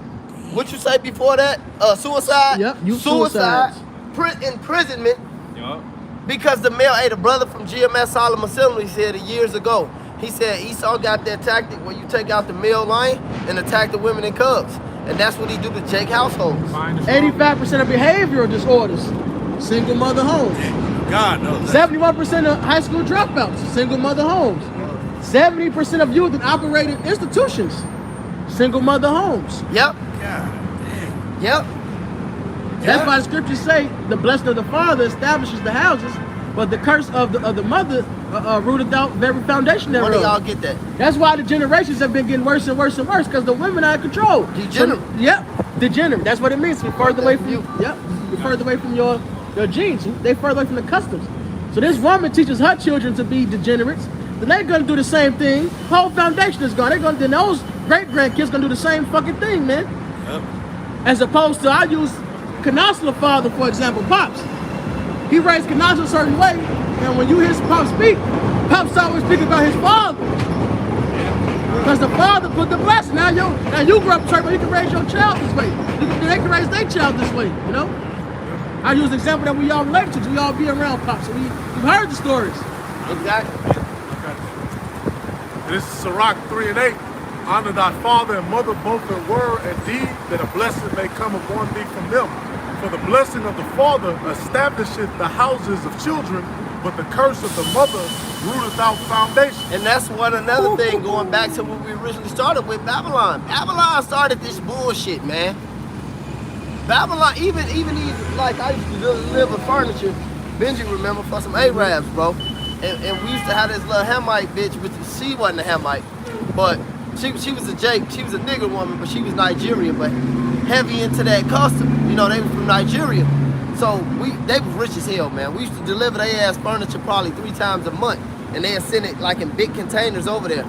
S7: What you say before that? Suicide.
S3: Yep. Youth
S7: suicide.
S3: suicides.
S7: Imprisonment.
S4: Yup.
S7: Because the male, the brother from GMS Solemn Assembly said it years ago. He said Esau got that tactic where you take out the male lion and attack the women and cubs. And that's what he do to Jake households.
S3: 85% of behavioral disorders, single mother homes.
S8: God knows.
S3: 71% of high school dropouts, single mother homes. 70% of youth in operating institutions, single mother homes.
S7: Yep.
S8: God.
S7: Yep.
S3: That's why the scriptures say the blessing of the father establishes the houses, but the curse of the mother rooted out very foundation
S7: Where do y'all
S3: thereof.
S7: get that?
S3: That's why the generations have been getting worse and worse and worse, because the women are in control.
S7: Degenerate.
S3: Yep, degenerate. That's what it means. We're further away from you. Yep, we're further away from your genes. They further away from the customs. So this woman teaches her children to be degenerates. Then they're gonna do the same thing. Whole foundation is gone. They're gonna. Then those great grandkids gonna do the same fucking thing, man.
S6: Yep.
S3: As opposed to, I use Kanas's father, for example, Pops. He raised Kanas a certain way, and when you hear Pops speak, Pops always speak about his father. Because the father put the blessing. Now you grew up church, but you can raise your child this way. They can raise their child this way, you know? I use the example that we all relate to. We all be around Pops, so we've heard the stories.
S7: Exactly.
S5: This is Sirach 3:8. Honor thy father and mother both in word and deed, that a blessing may come upon thee from them. For the blessing of the father establisheth the houses of children, but the curse of the mother rooteth out foundation.
S7: And that's what another thing, going back to what we originally started with, Babylon. Babylon started this bullshit, man. Babylon, even like I used to live with furniture. Benji remember for some Arabs, bro. And we used to have this little Hamite bitch, which she wasn't a Hamite, but she was a nigger woman, but she was Nigerian, but heavy into that custom. You know, they were from Nigeria. So they was rich as hell, man. We used to deliver their ass furniture probably 3 times a month, and they'd send it like in big containers over there.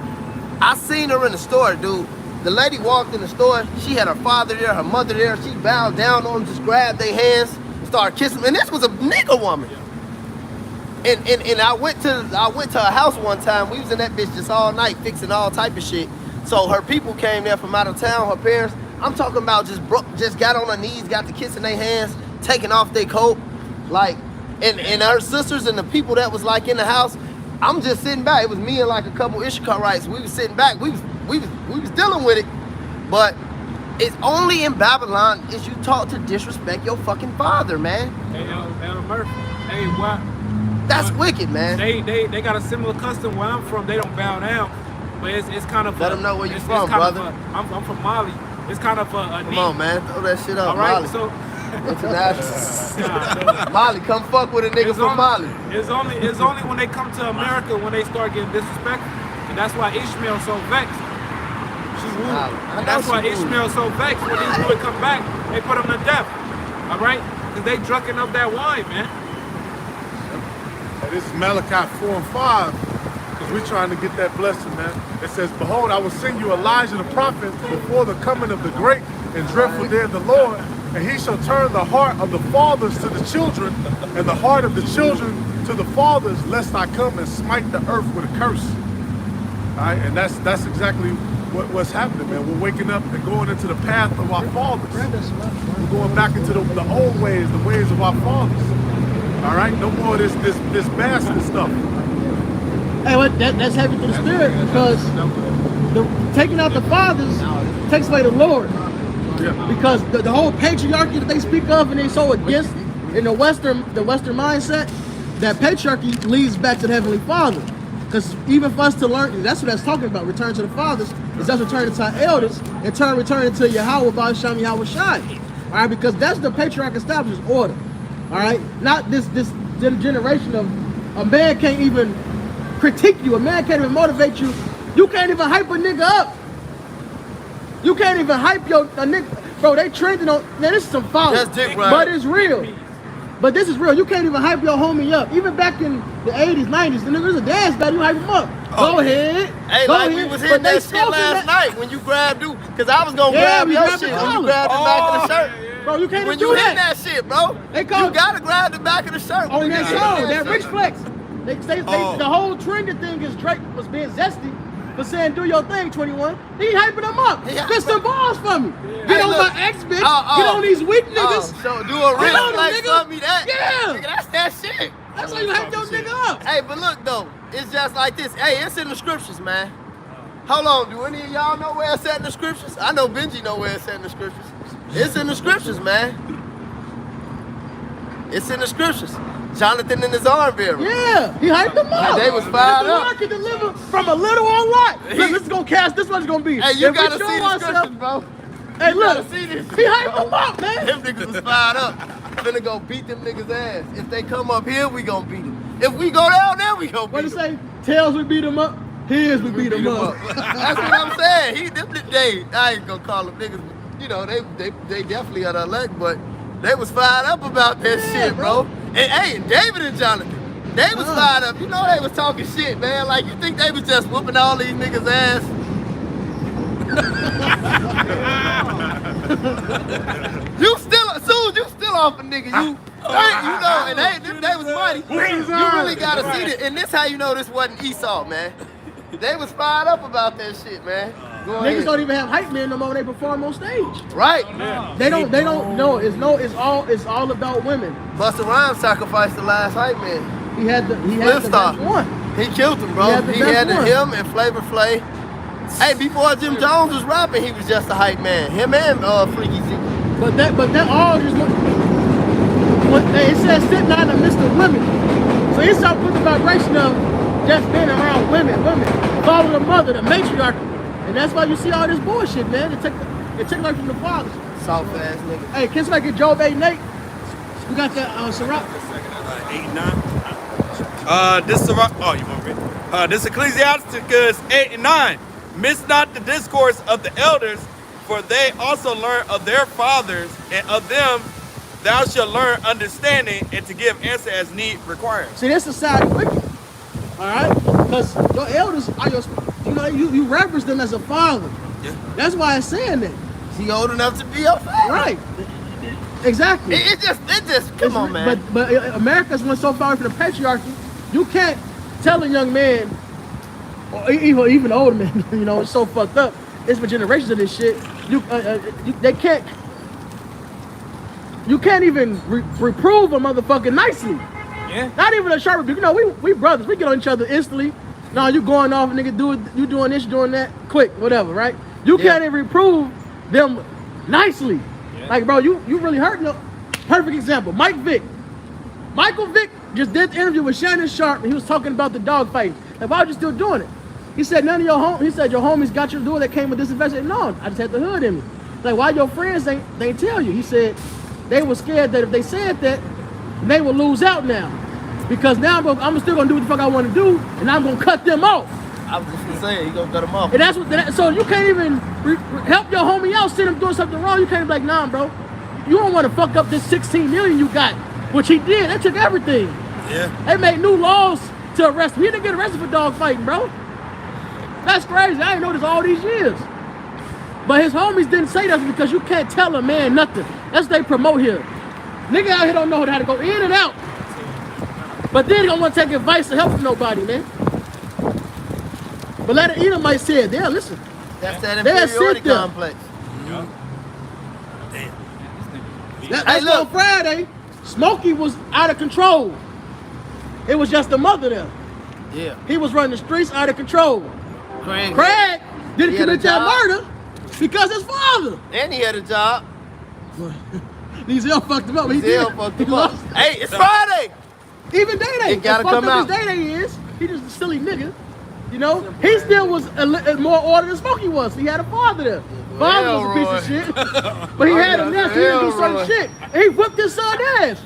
S7: I seen her in the store, dude. The lady walked in the store. She had her father there, her mother there. She bowed down on them, just grabbed their hands, and started kissing them. And this was a nigger woman. And I went to her house one time. We was in that bitch just all night fixing all type of shit. So her people came there from out of town, her parents. I'm talking about just got on her knees, got the kiss in their hands, taking off their coat. Like, and her sisters and the people that was like in the house, I'm just sitting back. It was me and like a couple Ishikarites. We was sitting back. We was dealing with it. But it's only in Babylon is you taught to disrespect your fucking father, man.
S1: Hey, Elder Murphy. Hey, what?
S7: That's wicked, man.
S1: They got a similar custom where I'm from. They don't bow down, but it's kind of.
S7: Let them know where you
S1: it's
S7: from,
S1: kind of
S7: brother.
S1: I'm from Mali. It's kind of a
S7: Come on, man. Throw that shit up,
S1: All right,
S7: Molly.
S1: so.
S7: International. Molly, come fuck with a nigga from Molly.
S1: It's only when they come to America when they start getting disrespectful, and that's why Ishmael's so vexed. She wooed. And that's why Ishmael's so vexed when these boys come back, they put him to death. All right, because they drunken up that wine, man.
S5: And this is Malachi 4 and 5, because we're trying to get that blessing, man. It says, behold, I will send you Elijah the prophet before the coming of the great and dreadful day of the Lord, and he shall turn the heart of the fathers to the children, and the heart of the children to the fathers, lest I come and smite the earth with a curse. All right, and that's exactly what's happening, man. We're waking up and going into the path of our fathers. We're going back into the old ways, the ways of our fathers. All right, no more of this bastard stuff.
S3: Hey, that's heavy to the spirit, because taking out the fathers takes away the Lord.
S5: Yeah.
S3: Because the whole patriarchy that they speak of and they so against in the Western mindset, that patriarchy leads back to the Heavenly Father. Because even for us to learn, that's what that's talking about, return to the fathers, is us returning to our elders and returning to Yahweh, Baal Shem, Yahweh Shai. All right, because that's the patriarch established order. All right, not this generation of a man can't even critique you, a man can't even motivate you. You can't even hype a nigga up. You can't even hype a nigga. Bro, they trending on, man, this is some folly.
S7: That's dick right.
S3: But it's real. But this is real. You can't even hype your homie up. Even back in the 80s, 90s, the nigga was a dance battle, you hype him up.
S7: Oh.
S3: Go ahead.
S7: Hey,
S3: go
S7: like
S3: ahead.
S7: we was hitting that shit last night when you grabbed dude. Because I was going to grab
S3: we
S7: your
S3: grabbed
S7: shit
S3: the
S7: when you
S3: collar.
S7: grabbed the back of the shirt.
S3: Bro, you can't
S7: When
S3: even
S7: you
S3: do
S7: hit
S3: that.
S7: that shit, bro,
S3: They call-
S7: you got to grab the back of the shirt.
S3: On that song, that
S7: shit.
S3: Rich Flex. The whole trending thing is Drake was being zesty for saying do your thing, 21. He hyping them up.
S7: Yeah.
S3: Spit some balls for me.
S7: Hey,
S3: Get on
S7: look.
S3: my ex bitch.
S7: Oh.
S3: Get on these weak niggas.
S7: So do a
S3: Get on
S7: real
S3: them,
S7: flex
S3: nigga.
S7: for me that.
S3: Yeah.
S7: Nigga, that's that shit.
S3: That's how you hype your nigga up.
S7: Hey, but look though, it's just like this. Hey, it's in the scriptures, man. Hold on, do any of y'all know where it's at in the scriptures? I know Benji know where it's at in the scriptures. It's in the scriptures, man. It's in the scriptures. Jonathan and his arm bearer.
S3: Yeah, he hyped them up.
S7: They was fired
S3: the
S7: up.
S3: Lord can deliver from a little or a lot. Look, this is gonna cast. This one's gonna be.
S7: Hey, you
S3: if we
S7: gotta
S3: show
S7: see the
S3: ourselves-
S7: scriptures, bro.
S3: Hey,
S7: You
S3: look,
S7: gotta see this
S3: he
S7: shit,
S3: hyped
S7: bro.
S3: them up, man.
S7: Them niggas was fired up. Finna go beat them niggas' ass. If they come up here, we gonna beat them. If we go down there, we gonna
S3: What
S7: beat
S3: it
S7: them.
S3: say? Tails we beat him up. Heads we beat him up.
S7: That's what I'm saying. I ain't gonna call them niggas. You know, they definitely are the elect, but they was fired up about that shit, bro. And hey, David and Jonathan, they was fired up. You know they was talking shit, man. Like you think they was just whooping all these niggas' ass? You still, as soon as you still off a nigga, you know, and they was mighty. You really gotta see this, and this how you know this wasn't Esau, man. They was fired up about that shit, man. Go
S3: Niggas
S7: ahead.
S3: don't even have hype men no more when they perform on stage.
S7: Right.
S3: They don't know. It's all about women.
S7: Busta Rhymes sacrificed the last hype man.
S3: He had the
S7: Flip
S3: best
S7: Star.
S3: one.
S7: He killed him, bro.
S3: He had the
S7: He
S3: best
S7: had
S3: one.
S7: him and Flavor Flav. Hey, before Jim Jones was rapping, he was just a hype man. Him and Freaky Zeke.
S3: But that all just it says sitting out in the midst of women. So he started putting the vibration of just being around women. Follow the mother, the matriarch. And that's why you see all this bullshit, man. It took like from the fathers.
S7: Soft ass nigga.
S3: Hey, can somebody get Job 8 and 8? We got that Sirach.
S8: 8 and 9. This is oh, you want to read? This Ecclesiasticus 8 and 9. Miss not the discourse of the elders, for they also learn of their fathers, and of them thou shalt learn understanding, and to give answer as need requires.
S3: See, this society wicked. All right? Because your elders are you reverence them as a father.
S8: Yeah.
S3: That's why it's saying that.
S7: He old enough to be your father.
S3: Right. Exactly.
S7: It just, come on, man.
S3: But America's went so far from the patriarchy, you can't tell a young man, or even older man, you know, it's so fucked up. It's been generations of this shit. They can't. You can't even reprove a motherfucker nicely.
S4: Yeah.
S3: Not even a sharp rebuke. You know, we brothers. We get on each other instantly. No, you going off, nigga. You doing this, doing that, quick, whatever, right? You can't even reprove them nicely. Yeah. Like, bro, you really hurting them. Perfect example. Mike Vick. Michael Vick just did the interview with Shannon Sharp, and he was talking about the dog fighting. Like, why are you still doing it? He said, none of your he said, your homies got you to do it that came with this investment. No, I just had the hood in me. Like, why your friends they tell you? He said, they were scared that if they said that, they will lose out now. Because now I'm still gonna do what the fuck I want to do, and I'm gonna cut them off.
S7: I was just gonna say, he gonna cut them off.
S3: And that's what. So you can't even help your homie out, see him doing something wrong. You can't be like, nah, bro. You don't want to fuck up this 16 million you got, which he did. They took everything.
S8: Yeah.
S3: They made new laws to arrest him. He didn't get arrested for dog fighting, bro. That's crazy. I didn't know this all these years. But his homies didn't say that because you can't tell a man nothing. That's what they promote here. Nigga out here don't know how to go in and out. But then they don't want to take advice or help from nobody, man. But let it Edomite say it. Yeah, listen.
S7: That's that
S3: They'll
S7: inferiority
S3: sit there.
S7: complex.
S3: That's on Friday. Smokey was out of control. It was just the mother there.
S7: Yeah.
S3: He was running the streets out of control.
S7: Craig
S3: didn't
S7: He had a
S3: commit that
S7: job.
S3: murder because his father.
S7: And he had a job.
S3: Ezel fucked him up.
S7: Zell fucked him up. Hey, it's Friday.
S3: Even Day-Day.
S7: It gotta
S3: as fucked
S7: come
S3: up
S7: out.
S3: as Day-Day is, he just a silly nigga. You know? He still was more order than Smokey was. He had a father there. Father was a piece of shit. But he had him there so he didn't do certain shit. And he whipped his son's ass.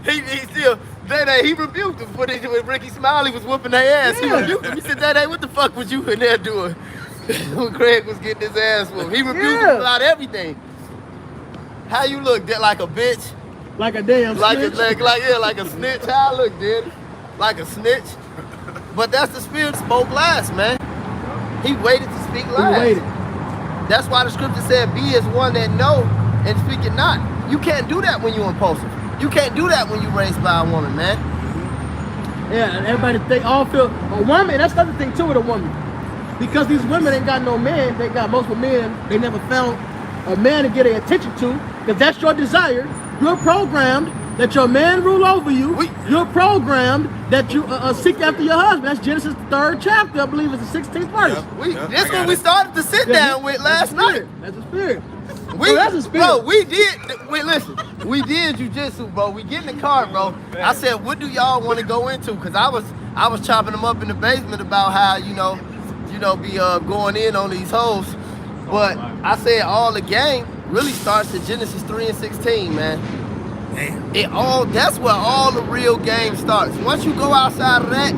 S7: He still, he rebuked him when Ricky Smiley was whooping their ass. He
S3: Yeah.
S7: rebuked him. He said, Day, what the fuck was you in there doing? When Craig was getting his ass whooped. He rebuked him about everything. How you look, like a bitch?
S3: Like a damn snitch.
S7: Like a snitch. How I look, dude? Like a snitch. But that's the spirit spoke last, man. He waited to speak last.
S3: He waited.
S7: That's why the scripture said, be as one that know and speak it not. You can't do that when you're impulsive. You can't do that when you're raised by a woman, man.
S3: Yeah, and everybody, they all feel, a woman, that's the other thing too with a woman. Because these women ain't got no man, they got multiple men, they never found a man to get their attention to, because that's your desire. You're programmed that your man rule over you. You're programmed that you seek after your husband. That's Genesis 3rd chapter, I believe it's the 16th verse.
S7: This one we started to sit down with last night.
S3: That's the spirit.
S7: We,
S3: that's a spirit.
S7: bro, we did jujitsu, bro. We get in the car, bro. I said, what do y'all want to go into? Because I was chopping them up in the basement about how, be going in on these hoes. But I said all the game really starts at Genesis 3 and 16, man. That's where all the real game starts. Once you go outside of that,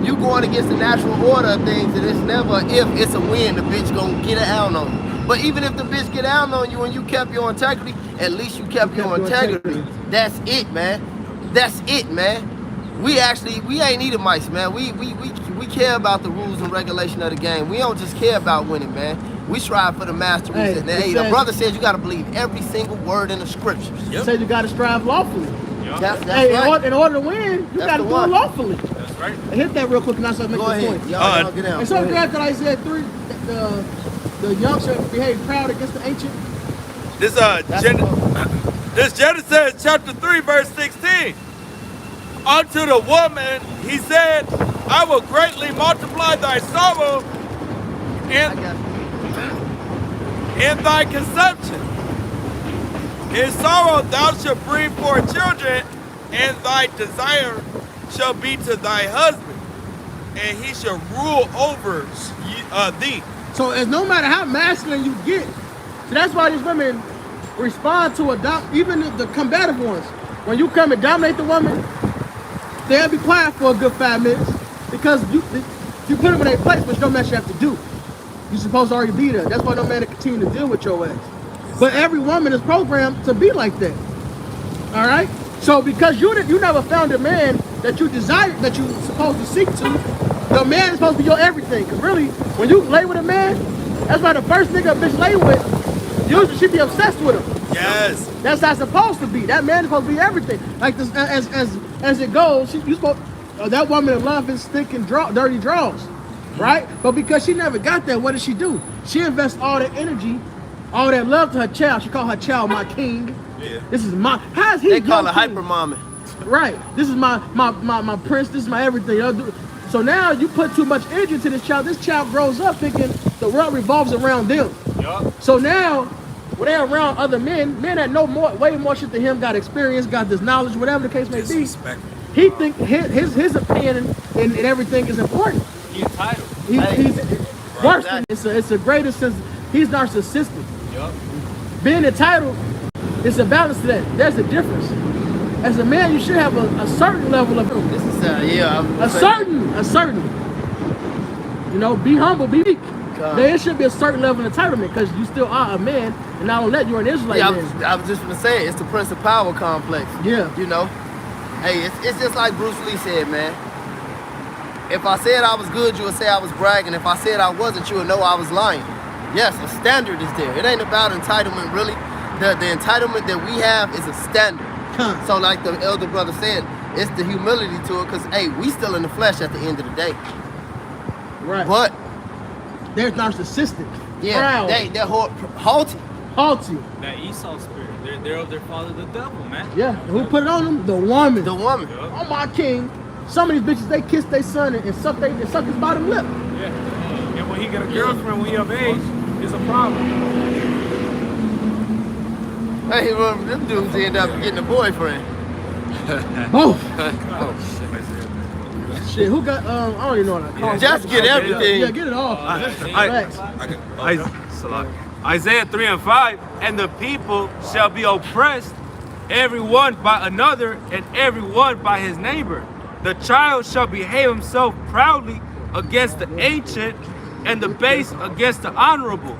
S7: you going against the natural order of things, and it's never if, it's a when the bitch gonna get down on you. But even if the bitch get down on you and you kept your integrity, at least you kept your integrity. That's it, man. That's it, man. We ain't Edomites, man. We care about the rules and regulation of the game. We don't just care about winning, man. We strive for the mastery.
S3: Hey,
S7: the brother says you got to believe every single word in the scriptures.
S3: It says you got to strive lawfully.
S7: That's
S3: Hey,
S7: right.
S3: in order to win, you got to
S7: the
S3: do it
S7: one.
S3: lawfully.
S1: That's right.
S3: And hit that real quick and I start making
S7: Go
S3: this
S7: ahead.
S3: point.
S7: Y'all get down.
S3: And so
S7: Go ahead.
S3: glad that Isaiah 3, the young shall behave proud against the ancient.
S8: This
S7: That's
S8: this Genesis chapter 3 verse 16. Unto the woman he said, I will greatly multiply thy sorrow
S7: I
S8: and
S7: got you.
S8: in thy conception. In sorrow thou shalt bring forth children, and thy desire shall be to thy husband, and he shall rule over thee.
S3: So it's no matter how masculine you get. So that's why these women respond to even the combative ones. When you come and dominate the woman, they'll be quiet for a good 5 minutes because you put them in their place, which no man should have to do. You're supposed to already be there. That's why no man to continue to deal with your ass. But every woman is programmed to be like that. All right? So because you never found a man that you desire, that you supposed to seek to, the man is supposed to be your everything. Because really, when you lay with a man, that's why the first nigga a bitch lay with, usually she be obsessed with him.
S8: Yes.
S3: That's not supposed to be. That man is supposed to be everything. Like this, as it goes, you supposed that woman in love is thick and dirty draws, right? But because she never got that, what does she do? She invests all that energy, all that love to her child. She call her child my king.
S8: Yeah.
S3: This is my. How's he?
S7: They call
S3: your
S7: it
S3: king?
S7: hyper mommy.
S3: Right. This is my prince. This is my everything. So now you put too much energy into this child. This child grows up thinking the world revolves around them.
S1: Yup.
S3: So now, when they're around other men that know way more shit than him, got experience, got this knowledge, whatever the case may be, he think his opinion and everything is important.
S1: He entitled.
S3: He's worse.
S7: Exactly.
S3: It's a greater sense. He's narcissistic.
S1: Yup.
S3: Being entitled, it's a balance to that. There's a difference. As a man, you should have a certain level of
S7: This is yeah.
S3: a certain. You know, be humble, be meek.
S7: God.
S3: There should be a certain level of entitlement because you still are a man, and not only that, you're an Israelite
S7: Yeah,
S3: man.
S7: I was just gonna say it's the Prince of Power complex.
S3: Yeah.
S7: You know, hey, it's just like Bruce Lee said, man. If I said I was good, you would say I was bragging. If I said I wasn't, you would know I was lying. Yes, a standard is there. It ain't about entitlement, really. The entitlement that we have is a standard.
S3: Huh.
S7: So like the elder brother said, it's the humility to it, because, hey, we still in the flesh at the end of the day.
S3: Right.
S7: But,
S3: They're narcissistic.
S7: yeah,
S3: Proud.
S7: they're haughty.
S3: Haughty.
S4: That Esau spirit. They're of their father, the devil, man.
S3: Yeah. And who put it on them? The woman.
S7: The woman.
S3: Oh my king. Some of these bitches, they kiss their son and suck his bottom lip.
S1: Yeah. And when he get a girlfriend when he of age, it's a problem.
S7: Hey, well, them dudes end up getting a boyfriend.
S3: Both. Shit, who got, I don't even know what I call it.
S7: Just get everything.
S3: Yeah, get it off. Facts.
S9: Isaiah 3 and 5, and the people shall be oppressed, every one by another, and every one by his neighbor. The child shall behave himself proudly against the ancient, and the base against the honorable.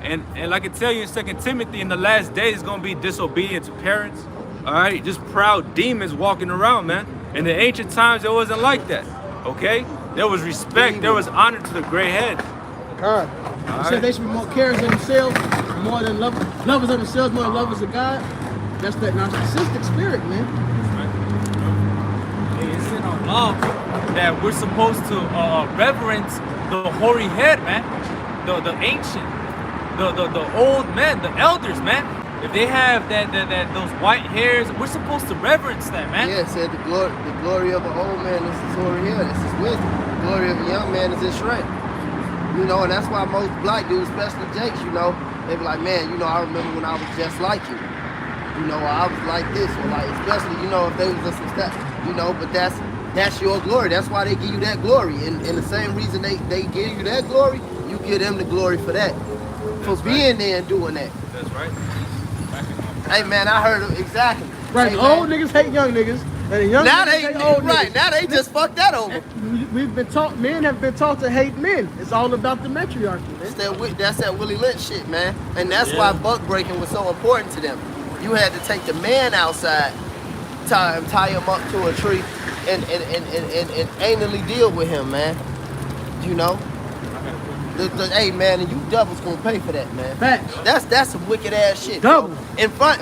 S9: And like I tell you in 2 Timothy, in the last days, it's gonna be disobedient to parents. All right, just proud demons walking around, man. In the ancient times, it wasn't like that. Okay, there was respect, there was honor to the gray head.
S3: God. He said they should be more carers of themselves, more than lovers of themselves, more than lovers of God. That's that narcissistic spirit, man.
S4: Hey, it's in our law that we're supposed to reverence the hoary head, man. The ancient, the old men, the elders, man. If they have those white hairs, we're supposed to reverence that, man.
S7: Yeah, it said the glory of an old man is his hoary hair. This is wisdom. The glory of a young man is his strength. You know, and that's why most black dudes, especially Jakes, you know, they be like, man, you know, I remember when I was just like you. You know, I was like this, or like, especially, you know, if they was some stuff, you know, but that's your glory. That's why they give you that glory. And the same reason they give you that glory, you give them the glory for that. for being there and doing that.
S1: That's right.
S7: Hey man, I heard it exactly.
S3: Right,
S7: Hey,
S3: old
S7: man.
S3: niggas hate young niggas, and the young
S7: Now
S3: niggas
S7: they
S3: hate old
S7: right.
S3: niggas.
S7: Now they just fucked that over.
S3: We've been taught, men have been taught to hate men. It's all about the matriarchy, man.
S7: That's that Willie Lynch shit, man. And that's why buck breaking was so important to them. You had to take the man outside, tie him up to a tree, and anally deal with him, man. You know. Hey man, and you doubles gonna pay for that, man.
S3: Facts.
S7: That's some wicked ass shit.
S3: Double.
S7: Bro. In front,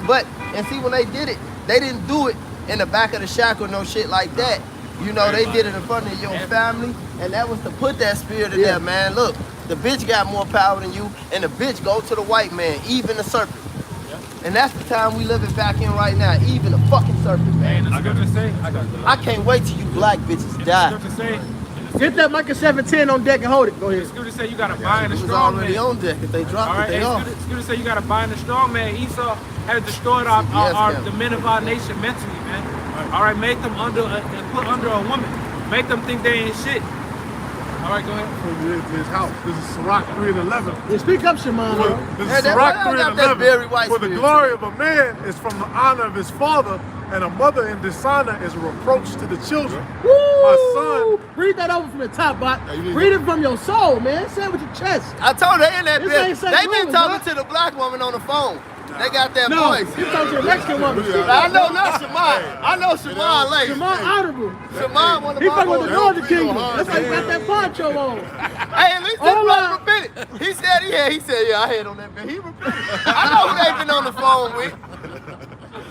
S7: and see when they did it, they didn't do it in the back of the shack or no shit like that. You know, they did it in front of your family, and that was to put that spirit in there, man. Look, the bitch got more power than you, and the bitch go to the white man, even the serpent. And that's the time we living back in right now, even the fucking serpent, man.
S1: And the scripture say,
S7: I can't wait till you black bitches
S1: the
S7: die.
S1: scripture say,
S3: Get that Micah 710 on deck and hold it. Go
S1: the
S3: ahead.
S1: scripture say you gotta bind a
S7: It was
S1: strong
S7: already
S1: man.
S7: on deck. If they
S1: All
S7: dropped
S1: right,
S7: it, they off.
S1: scripture say you gotta bind a strong man. Esau has destroyed the men of our nation mentally, man. All right, make them put under a woman. Make them think they ain't shit. All right, go ahead.
S5: His house. This is Sirach 3 and 11.
S3: Yeah, speak up, Shimon. bro.
S5: This
S7: Hey,
S5: is
S7: that-
S5: Sirach
S7: I
S5: 3
S7: got
S5: and
S7: that Barry
S5: 11.
S7: White
S5: For the
S7: spirit.
S5: glory of a man is from the honor of his father, and a mother in dishonor is a reproach to the children.
S3: Woo!
S5: My son.
S3: Read that over from the top, bot.
S5: you need
S3: Read it from your soul, man. Say it with your chest.
S7: I told her in that
S3: This
S7: bitch.
S3: ain't St.
S7: They been
S3: Louis,
S7: talking
S3: huh?
S7: to the black woman on the phone. They got that
S3: No,
S7: voice.
S3: you talking to a Mexican woman.
S7: I know not Shimon. I know Shimon late.
S3: Shimon honorable.
S7: Shimon one of
S3: He
S7: my
S3: fucking with the
S7: boys.
S3: Northern Kingdom. That's why he got that poncho on.
S7: Hey, at least this
S3: Hold
S7: brother
S3: on.
S7: repented. He said yeah, I had on that bit. He repented. I know who they been on the phone with.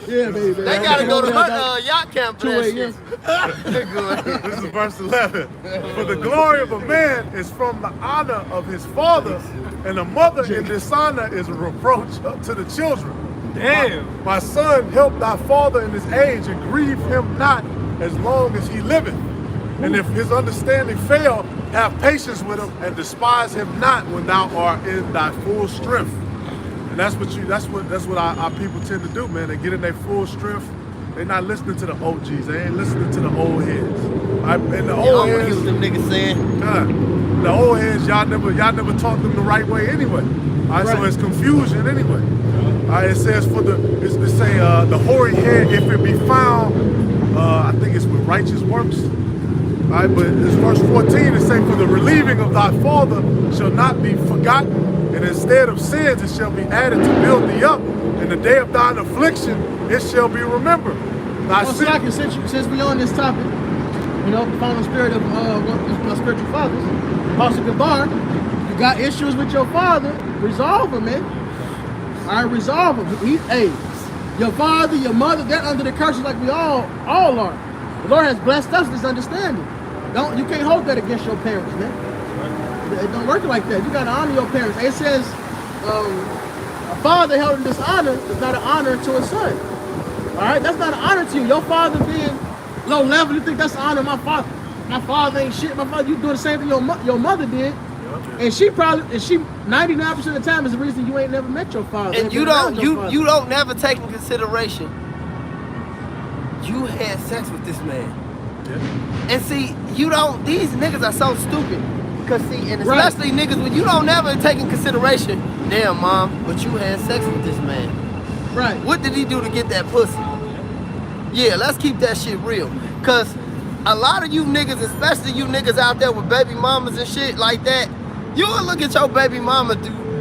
S3: Yeah, baby.
S7: They gotta go to her yacht camp for
S3: 2
S7: that
S3: a.m.
S7: shit. Good.
S5: This is verse 11. For the glory of a man is from the honor of his father, and a mother in dishonor is a reproach to the children.
S1: Damn.
S5: My son, help thy father in his age, and grieve him not as long as he liveth. And if his understanding fail, have patience with him, and despise him not when thou art in thy full strength. And that's what our people tend to do, man. They get in their full strength. They're not listening to the OGs. They ain't listening to the old heads. And the
S7: You
S5: old
S7: don't hear
S5: heads,
S7: what them niggas saying.
S5: the old heads, y'all never taught them the right way anyway. All right, so it's confusion anyway. All right, it says the hoary head, if it be found, I think it's with righteous works. All right, but it's verse 14, it say, for the relieving of thy father shall not be forgotten, and instead of sins it shall be added to build thee up. In the day of thine affliction it shall be remembered. Thy
S3: Well,
S5: sin-
S3: Slaki, since we on this topic, you know, following the spirit of my spiritual fathers, Pastor Gabar, you got issues with your father, resolve them, man. All right, resolve them. Hey, your father, your mother, they're under the curses like we all are. The Lord has blessed us with this understanding. You can't hold that against your parents, man. It don't work like that. You gotta honor your parents. It says a father held in dishonor is not an honor to a son. All right, that's not an honor to you. Your father being low level, you think that's an honor? My father ain't shit. My father, you doing the same thing your mother did, and she 99% of the time is the reason you ain't never met your father.
S7: And you don't never take in consideration. You had sex with this man. And see, these niggas are so stupid. Cause see, and especially niggas, when you don't never take in consideration, damn mom, but you had sex with this man.
S3: Right.
S7: What did he do to get that pussy? Yeah, let's keep that shit real. Cause a lot of you niggas, especially you niggas out there with baby mamas and shit like that, you will look at your baby mama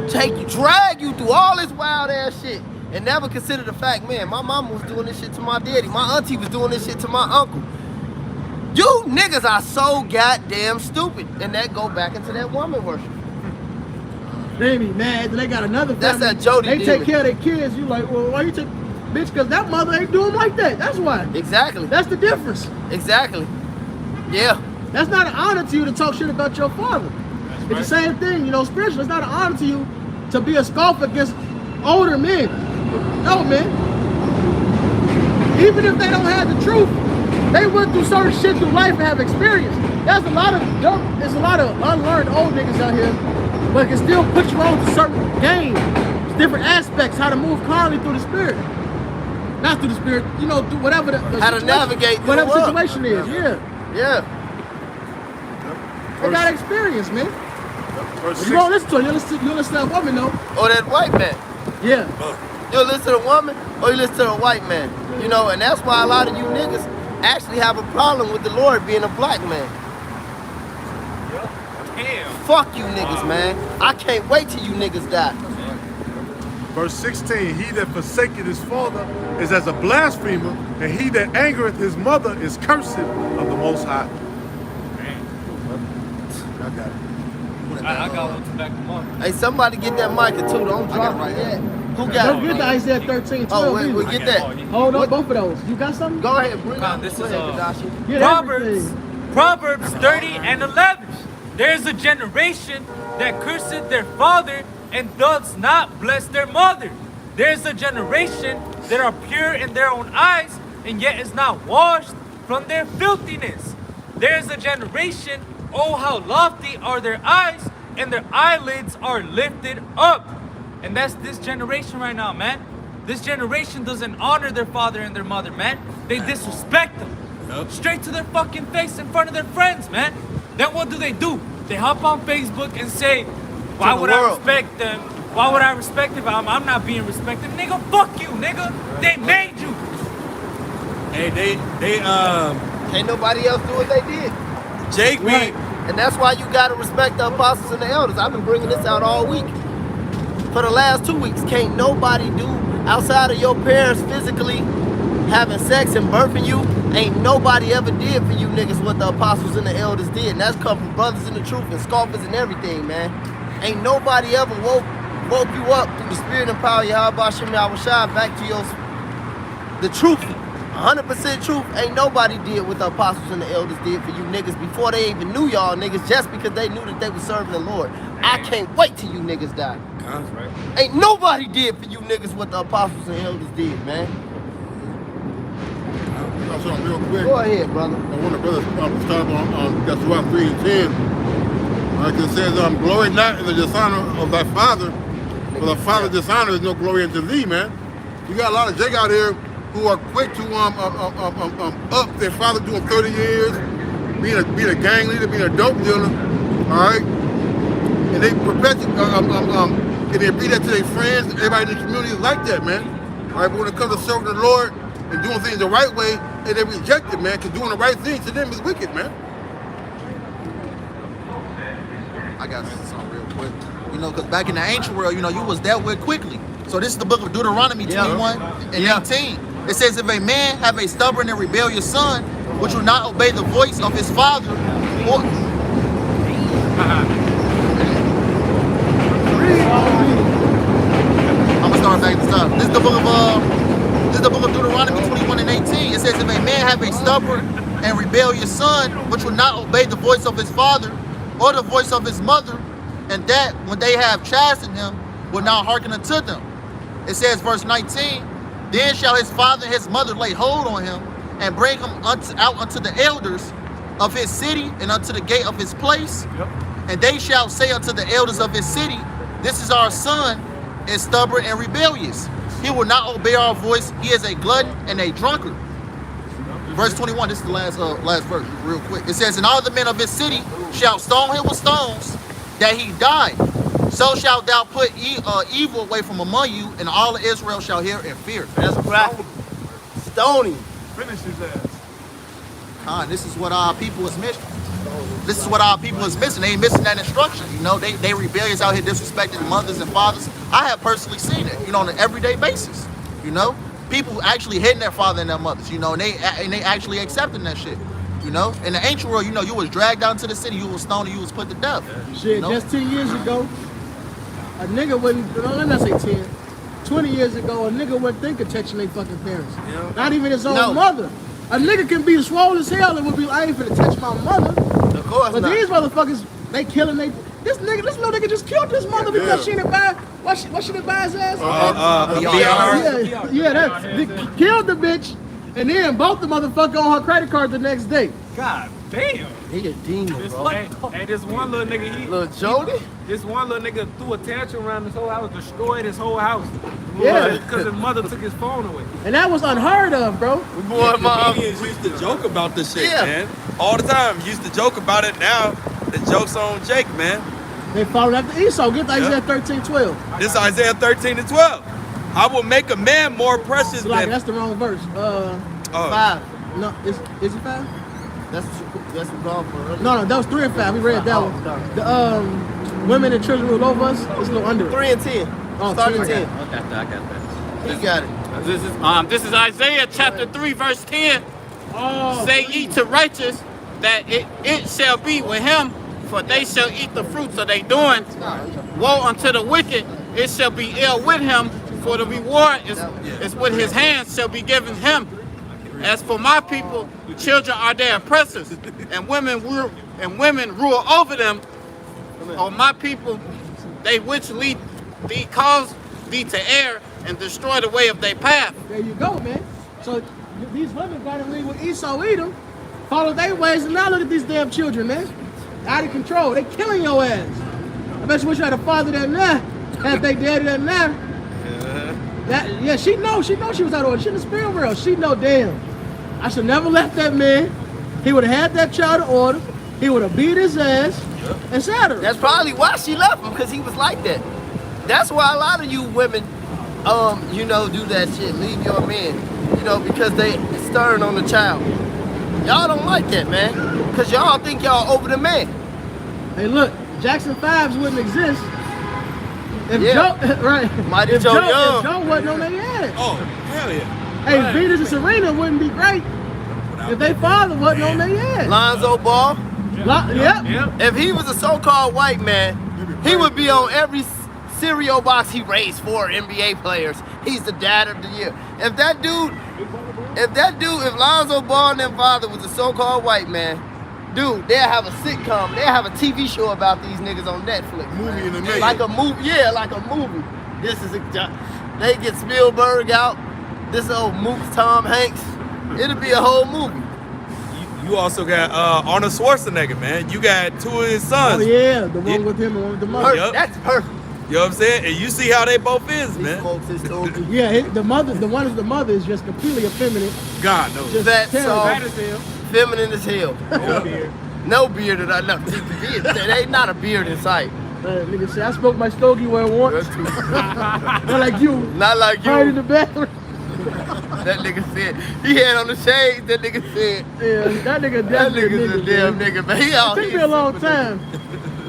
S7: drag you through all this wild ass shit and never consider the fact, man, my mama was doing this shit to my daddy. My auntie was doing this shit to my uncle. You niggas are so goddamn stupid. And that go back into that woman worship.
S3: They be mad. They got another family.
S7: That's that Jody
S3: They
S7: demon.
S3: take care of their kids. You like, well, why you take, bitch? Because that mother ain't doing like that. That's why.
S7: Exactly.
S3: That's the difference.
S7: Exactly. Yeah.
S3: That's not an honor to you to talk shit about your father. It's the same thing, you know, spiritual. It's not an honor to you to be a scoffer against older men. No, man. Even if they don't have the truth, they went through certain shit through life and have experience. There's a lot of unlearned old niggas out here, but it can still put you on to certain games, different aspects, how to move calmly through the spirit. Not through the spirit, you know, through whatever the
S7: How to
S3: situation-
S7: navigate through
S3: whatever
S7: the world.
S3: situation is. Yeah.
S7: Yeah.
S3: They got experience, man.
S5: Verse
S3: You don't listen to her. You listen to that woman, though.
S7: Or that white man.
S3: Yeah.
S7: You listen to the woman or you listen to the white man. You know, and that's why a lot of you niggas actually have a problem with the Lord being a black man.
S1: Damn.
S7: Fuck you niggas, man. I can't wait till you niggas die.
S5: Verse 16, he that forsaketh his father is as a blasphemer, and he that angereth his mother is cursed of the Most High. I got it.
S4: I got one to back them up.
S7: Hey, somebody get that mic too. Don't drop it yet. Who got
S3: Don't
S7: it?
S3: get the Isaiah 13, 12.
S7: Oh, wait, we
S3: either.
S7: get that.
S3: Hold on, both of those. You got something?
S7: Go ahead, bring it.
S4: This
S7: Go
S4: is,
S7: ahead, Kadashi.
S3: Get
S4: Proverbs,
S3: everything.
S4: Proverbs 30 and 11. There is a generation that curseth their father and does not bless their mother. There is a generation that are pure in their own eyes and yet is not washed from their filthiness. There is a generation, oh how lofty are their eyes, and their eyelids are lifted up. And that's this generation right now, man. This generation doesn't honor their father and their mother, man. They disrespect them. Straight to their fucking face in front of their friends, man. Then what do? They hop on Facebook and say, why would I respect them? Why would I respect if I'm not being respected? Nigga, fuck you, nigga. They made you.
S8: Hey, they
S7: Can't nobody else do what they did.
S8: Jake me.
S7: And that's why you gotta respect the apostles and the elders. I've been bringing this out all week. For the last 2 weeks, can't nobody do outside of your parents physically having sex and birthing you. Ain't nobody ever did for you niggas what the apostles and the elders did. And that's come from brothers in the truth and scoffers and everything, man. Ain't nobody ever woke you up through the spirit and power of Yahweh Hashem Yahushua back to the truth. 100% truth. Ain't nobody did what the apostles and the elders did for you niggas before they even knew y'all niggas, just because they knew that they were serving the Lord. I can't wait till you niggas die.
S8: That's right.
S7: Ain't nobody did for you niggas what the apostles and elders did, man.
S10: I'll show them real quick.
S7: Go ahead, brother.
S10: And one of the brothers started on Joshua 3 and 10. Like it says, glory not in the dishonor of thy father, for the father's dishonor is no glory unto thee, man. You got a lot of Jake out here who are quick to up their father doing 30 years, being a gang leader, being a dope dealer, all right? And they perpetuate, and they read that to their friends, and everybody in the community is like that, man. All right, but when it comes to serving the Lord and doing things the right way, and they reject it, man, because doing the right thing to them is wicked, man.
S11: I got something real quick. You know, because back in the ancient world, you know, you was dealt with quickly. So this is the book of Deuteronomy 21 and 18. It says, if a man have a stubborn and rebellious son, which will not obey the voice of his father, or... I'm gonna start back at the top. This is the book of Deuteronomy 21 and 18. It says, if a man have a stubborn and rebellious son, which will not obey the voice of his father or the voice of his mother, and that when they have chastened him, will not hearken unto them. It says, verse 19, then shall his father and his mother lay hold on him, and bring him out unto the elders of his city, and unto the gate of his place. And they shall say unto the elders of his city, this is our son, is stubborn and rebellious. He will not obey our voice. He is a glutton and a drunkard. Verse 21, this is the last verse, real quick. It says, and all the men of his city shall stone him with stones, that he die. So shalt thou put evil away from among you, and all of Israel shall hear and fear.
S7: That's right. Stony.
S5: Finish his ass.
S11: Khan, this is what our people is missing. This is what our people is missing. They ain't missing that instruction. You know, they rebellious out here disrespecting mothers and fathers. I have personally seen it, you know, on an everyday basis. You know, people actually hitting their father and their mothers, you know, and they actually accepting that shit. You know, in the ancient world, you know, you was dragged down to the city, you was stoned, you was put to death.
S3: Shit,
S11: you know?
S3: just 10 years ago, a nigga wouldn't, let me not say 10, 20 years ago, a nigga wouldn't think of touching their fucking parents.
S5: Yeah.
S3: Not even his own mother. A nigga can be swole as hell and would be like, I ain't finna touch my mother.
S7: Of course
S3: But
S7: not.
S3: these motherfuckers, they killing this little nigga just killed this mother because she didn't buy, what she didn't buy his ass? They killed the bitch, and then both the motherfucker on her credit card the next day.
S1: God damn.
S7: He a demon,
S1: This
S7: bro.
S1: hey, this one little nigga,
S7: Little Jody?
S1: this one little nigga threw a tantrum around his whole house, destroyed his whole house.
S3: Yeah.
S1: Because his mother took his phone away.
S3: And that was unheard of, bro.
S7: Boy, mom.
S8: Comedians used to joke about this shit,
S7: Yeah.
S8: man. All the time. Used to joke about it. Now the joke's on Jake, man.
S3: They followed after Esau. Get to Isaiah 13:12.
S8: This is Isaiah 13 and 12. I will make a man more precious
S3: So like,
S8: than.
S3: that's the wrong verse.
S7: 5.
S3: No, is it 5?
S7: That's what God for.
S3: No, that was 3 and 5. We read that one. The women and children rule over us. It's a little under.
S7: 3 and 10.
S3: Oh,
S7: Start
S3: 3
S7: at
S3: and
S7: 10.
S2: I got that.
S7: He got it.
S2: This is Isaiah chapter 3, verse 10.
S3: Oh,
S2: Say ye to righteous that it shall be with him, for they shall eat the fruits of their doing. Woe unto the wicked, it shall be ill with him, for the reward is with his hands shall be given him. As for my people, children are their oppressors, and women rule over them. On my people, they which lead thee cause thee to err and destroy the way of their path.
S3: there you go, man. So these women got in league with Esau, Edom, follow their ways, and now look at these damn children, man. Out of control. They killing your ass. I bet you wish you had a father that now, had they daddy that now. Yeah, she know she was out of order. She in the spirit world. She know, damn, I should never left that man. He would have had that child in order. He would have beat his ass and shot her.
S7: That's probably why she left him, because he was like that. That's why a lot of you women, do that shit. Leave your men, because they stern on the child. Y'all don't like that, man, because y'all think y'all over the man.
S3: Hey, look, Jackson 5s wouldn't exist if
S7: Yeah.
S3: Joe, right?
S7: Mighty
S3: If
S7: Joe
S3: Joe,
S7: Young.
S3: if Joe wasn't on their ass.
S8: Oh, hell yeah.
S3: Hey, Venus and Serena wouldn't be great if their father wasn't on their ass.
S7: Lonzo Ball,
S3: Yep.
S7: if he was a so-called white man, he would be on every cereal box he raised 4 NBA players. He's the dad of the year. If Lonzo Ball and their father was a so-called white man, dude, they'll have a sitcom. They'll have a TV show about these niggas on Netflix.
S10: Movie in the making.
S7: Like a movie, yeah, like a movie. They get Spielberg out. This old Mook Tom Hanks. It'll be a whole movie.
S8: You also got Arnold Schwarzenegger, man. You got 2 of his sons.
S3: Oh yeah, the one with him and one with the mother.
S8: Yup.
S7: That's perfect.
S8: You know what I'm saying? And you see how they both is,
S7: These
S8: man.
S7: folks is so good.
S3: Yeah, the one with the mother is just completely effeminate.
S8: God knows.
S3: Just
S7: Fat,
S3: terrible.
S7: soft, feminine as hell. No beard that I know. There ain't not a beard in sight.
S3: Nigga say I smoked my stogie where once. Not like you.
S7: Not like
S3: Hide in
S7: you.
S3: the bathroom.
S7: That nigga said. He had on the shades. That nigga said.
S3: Yeah, that nigga
S7: That
S3: definitely
S7: nigga's a damn nigga, man. He out
S3: It took
S7: here.
S3: me a long time.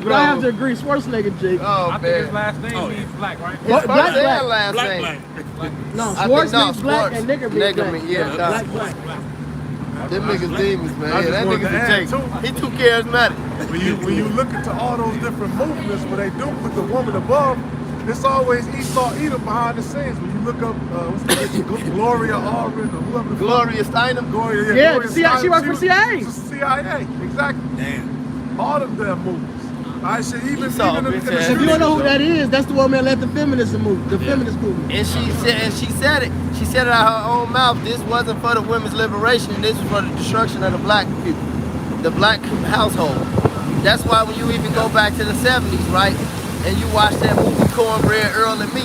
S3: But I have to agree, Schwarzenegger, Jake.
S7: Oh,
S1: I think his
S7: man.
S1: last name means black, right?
S7: His
S3: What,
S7: first
S3: black,
S7: and
S3: black.
S7: last
S8: Black,
S7: name.
S8: black.
S3: No,
S7: I think
S3: Schwartz
S7: no,
S3: means black
S7: Schwartz.
S3: and nigger means
S7: Nigger
S3: black.
S7: mean- yeah,
S3: black,
S7: nah.
S3: black.
S7: Them niggas demons, man.
S5: I
S7: Yeah,
S5: just
S7: that
S5: wanted
S7: nigga's
S5: to
S7: a
S5: add,
S7: Jake.
S5: too.
S7: He too charismatic.
S5: When you look into all those different movements where they do put the woman above, it's always Esau Edom behind the scenes. When you look up, what's the name? Gloria Allred or whoever the fuck.
S7: Gloria Steinem.
S5: Gloria,
S3: Yeah,
S5: Gloria
S3: she
S5: Steinem,
S3: worked for CIA.
S5: was CIA, exactly.
S8: Damn.
S5: All of them movies. I should even
S7: Esau,
S5: even in
S7: bitch
S5: the
S7: ass.
S3: If you don't know who that is, that's the woman that led the feminist movement. The feminist movement.
S7: And she said it. She said it out of her own mouth. This wasn't for the women's liberation. This was for the destruction of the black people, the black household. That's why when you even go back to the 70s, right, and you watch that movie Cornbread, Earl and Me,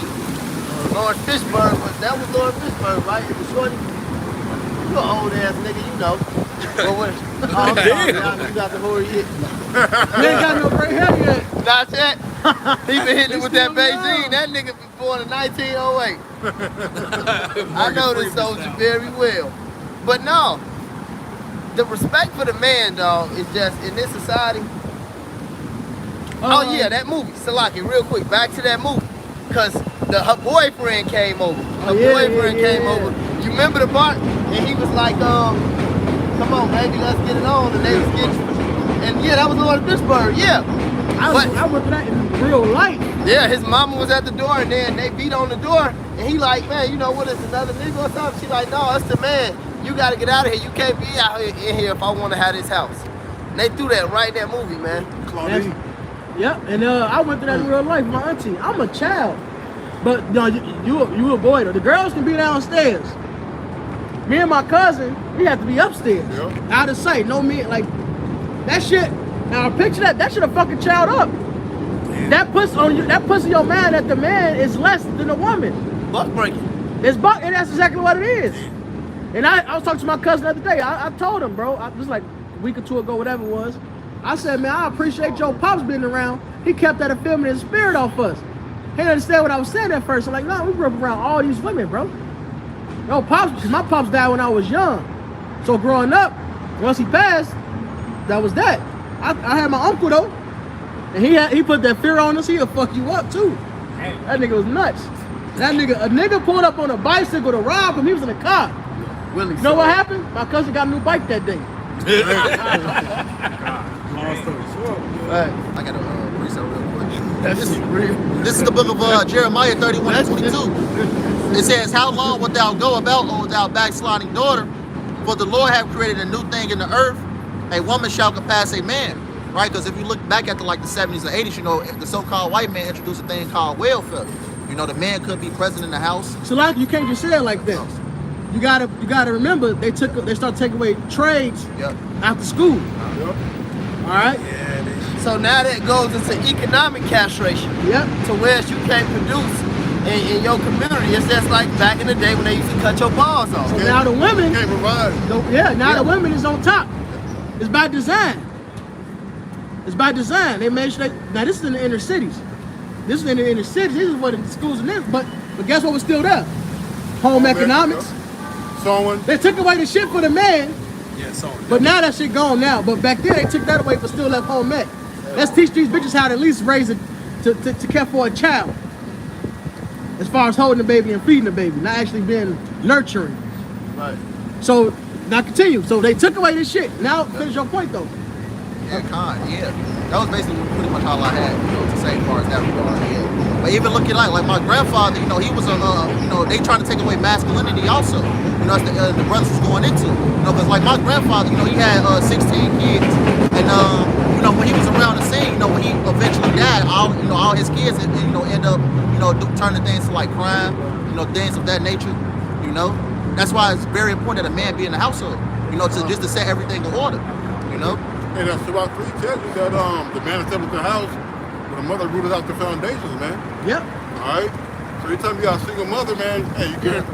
S7: Lawrence Fishburne was Lawrence Fishburne, right? It was Shorty. You an old ass nigga, you know. But what? Oh, damn. You got the whole hit.
S3: You ain't got no gray hair yet.
S7: Not yet. He been hitting it with that Beijing. That nigga was born in 1908. I know this soldier very well. But no, the respect for the man, dog, is just in this society. Oh yeah, that movie, Salaki, real quick, back to that movie. Cause her boyfriend came over. Her boyfriend came over. You remember the part? And he was like, come on, baby, let's get it on. And they was getting, and yeah, that was Lord Fishburne, yeah.
S3: I went for that in real life.
S7: Yeah, his mama was at the door, and then they beat on the door, and he like, man, you know what, is another nigga or something? She like, no, it's the man. You gotta get out of here. You can't be out here in here if I want to have this house. And they threw that right in that movie, man.
S5: Claudine.
S3: Yep, and I went through that in real life. My auntie, I'm a child, but no, you a boy though. The girls can be downstairs. Me and my cousin, we have to be upstairs, out of sight. No me, like that shit. Now picture that should have fucking child up. That puts on you. That puts in your mind that the man is less than the woman.
S7: Buck breaking.
S3: It's buck, and that's exactly what it is. And I was talking to my cousin the other day. I told him, bro, I was like a week or two ago, whatever it was. I said, man, I appreciate your pops being around he kept that feminine spirit off us. He didn't understand what I was saying at first. I'm like, no, we grew up around all these women, bro. No, pops, because my pops died when I was young. So growing up, once he passed, that was that. I had my uncle though, and he put that fear on us. He'll fuck you up too. That nigga was nuts. A nigga pulled up on a bicycle to rob him. He was in a car.
S7: Willie
S3: You know what happened? My cousin got a new bike that day.
S7: I got a precept real quick. This is the book of Jeremiah 31 and 22. It says, how long wilt thou go about, O thou backsliding daughter? For the Lord hath created a new thing in the earth. A woman shall compass a man. Right? Because if you look back at the 70s and 80s, you know, the so-called white man introduced a thing called welfare. You know, the man could be present in the house.
S3: So like you can't just say it like that. You gotta remember they started taking away trades after school. All right.
S7: So now that goes into economic castration.
S3: Yep.
S7: To where you can't produce in your community. It's just like back in the day when they used to cut your balls off.
S3: So now the women
S10: Can't provide.
S3: the women is on top. It's by design. It's by design. They made sure now this is in the inner cities. This is in the inner cities. This is what the schools and this. But guess what was still there? Home economics.
S10: Someone.
S3: They took away the shit for the man.
S1: Yeah, sorry.
S3: But now that shit gone now. But back then they took that away but still left home ec. Let's teach these bitches how to at least raise it to care for a child. As far as holding the baby and feeding the baby, not actually being nurturing.
S7: Right.
S3: So now continue. So they took away this shit. Now finish your point though.
S7: Yeah. That was basically pretty much all I had, you know, to say as far as that regard. Yeah. But even looking like my grandfather, you know, he was you know, they trying to take away masculinity also. You know, that's the brothers was going into. You know, because like my grandfather, you know, he had 16 kids, and you know, when he was around the scene, you know, when he eventually died, all his kids, you know, end up, you know, turning things to like crime, you know, things of that nature. You know, that's why it's very important that a man be in the household. You know, just to set everything in order. You know.
S10: And Sirach 3 tells you that the man established the house, but the mother rooted out the foundations, man.
S3: Yep.
S10: All right. So anytime you got a single mother, man, hey, you can't.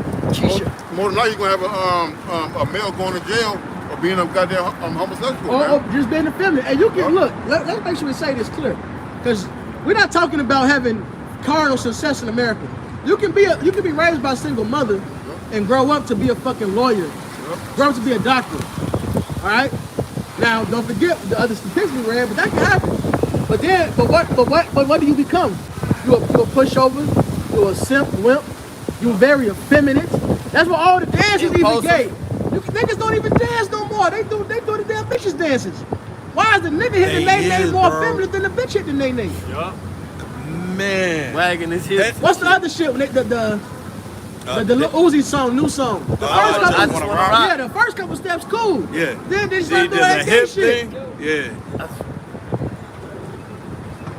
S10: More than likely, you're gonna have a male going to jail or being a goddamn homosexual.
S3: Or just being a feminine. And you can look. Let's make sure we say this clear, because we're not talking about having carnal success in America. You can be raised by a single mother and grow up to be a fucking lawyer, grow up to be a doctor. All right. Now, don't forget the other statistics we read, but that can happen. But what do you become? You a pushover. You a simp, wimp. You very effeminate. That's what all the dances even gave. Niggas don't even dance no more. They do the damn bitches dances. Why is the nigga hitting the nay more effeminate than the bitch hitting the nay?
S1: Yeah.
S8: Man.
S7: Wagging his hips.
S3: What's the other shit? When the Lil Uzi song, new song. The first couple steps, cool.
S8: Yeah.
S3: Then they
S8: See,
S3: start doing
S8: there's
S3: that
S8: a hip
S3: shit.
S8: thing. Yeah.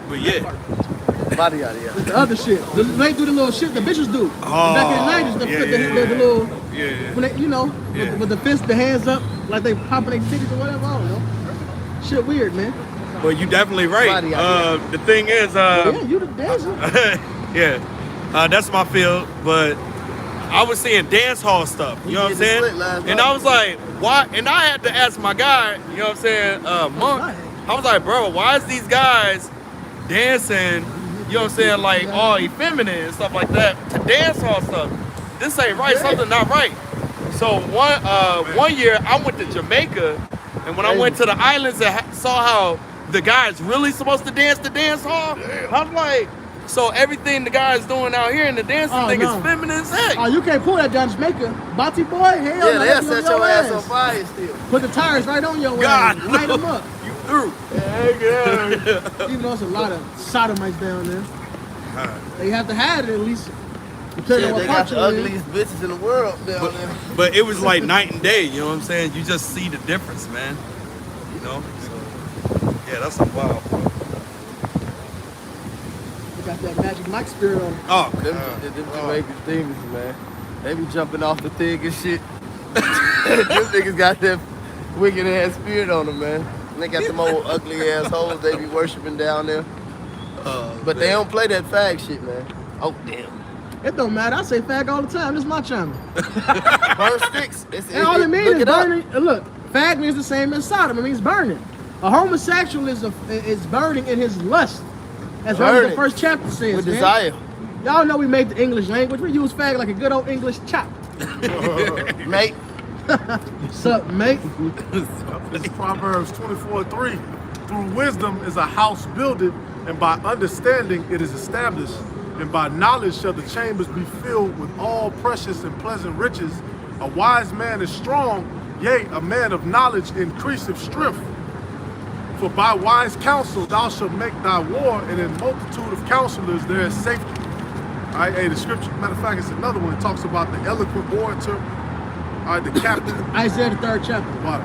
S8: But yeah.
S7: Body out here.
S3: The other shit. They do the little shit the bitches do. Back in the 90s, the little, when they, you know, with the fist, the hands up, like they popping their titties or whatever, I don't know. Shit weird, man.
S8: Well, you definitely right. The thing is,
S3: Yeah, you the dancer.
S8: yeah, that's my field, but I was seeing dance hall stuff, you know what I'm saying? And I was like, why? And I had to ask my guy, you know what I'm saying, Monk, I was like, bro, why is these guys dancing, you know what I'm saying, like all effeminate and stuff like that to dance hall stuff? This ain't right, something not right. So one year I went to Jamaica, and when I went to the islands and saw how the guys really supposed to dance the dance hall, I'm like, so everything the guys doing out here in the dancing thing is feminine as heck.
S3: Oh, you can't pull that down Jamaica. Bati boy, hell no.
S7: Yeah, they'll set your ass on fire still.
S3: Put the tires right on your ass. Light them up.
S8: You through.
S3: Even though there's a lot of sodomites down there. They have to hide it at least.
S7: They got the ugliest bitches in the world down there.
S8: But it was like night and day, you know what I'm saying? You just see the difference, man. You know? So, yeah, that's a wild part.
S3: They got that Magic Mike spirit on them.
S8: Oh,
S7: Them Jamaican demons, man. They be jumping off the thing and shit. Them niggas got that wicked ass spirit on them, man. And they got them old ugly ass hoes they be worshiping down there. But they don't play that fag shit, man. Oh, damn.
S3: It don't matter. I say fag all the time. This is my channel.
S7: Burn sticks.
S3: And all it means is burning. Look, fag means the same as Sodom. It means burning. A homosexual is burning in his lust. As long as
S7: Learn
S3: the
S7: it.
S3: first chapter says,
S7: With
S3: man.
S7: desire.
S3: Y'all know we made the English language. We use fag like a good old English chop.
S7: Mate.
S3: What's up, mate?
S5: It's Proverbs 24:3. Through wisdom is a house builded, and by understanding it is established. And by knowledge shall the chambers be filled with all precious and pleasant riches. A wise man is strong, yea, a man of knowledge increaseth strength. For by wise counsel thou shalt make thy war, and in multitude of counselors there is safety. All right, hey, the scripture, matter of fact, it's another one. It talks about the eloquent orator, all right, the captain.
S3: Isaiah the 3rd chapter.
S5: What?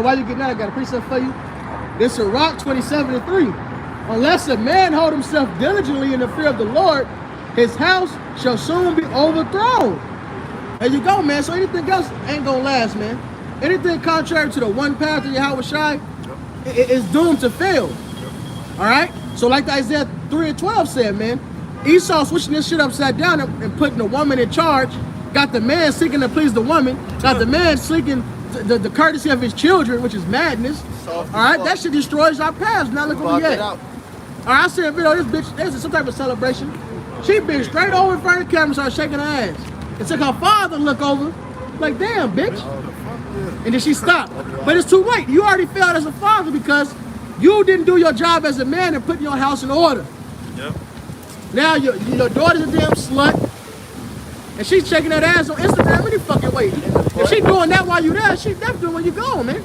S3: While you get that, I got a precept for you. This is Rock 27:3. Unless a man hold himself diligently in the fear of the Lord, his house shall soon be overthrown. There you go, man. So anything else ain't gonna last, man. Anything contrary to the one path of Yahweh Shai is doomed to fail. All right? So like Isaiah 3:12 said, man, Esau switching this shit upside down and putting the woman in charge, got the man seeking to please the woman, got the man seeking the courtesy of his children, which is madness. All right? That shit destroys our paths. Now look where we at. All right, I see a video of this bitch, there's some type of celebration. She been straight over in front of the camera, started shaking her ass. It took her father to look over, like, damn, bitch. And then she stopped. But it's too late. You already failed as a father because you didn't do your job as a man and put your house in order.
S6: Yep.
S3: Now your daughter's a damn slut. And she's shaking that ass on Instagram any fucking way. If she doing that while you there, she definitely doing when you gone, man.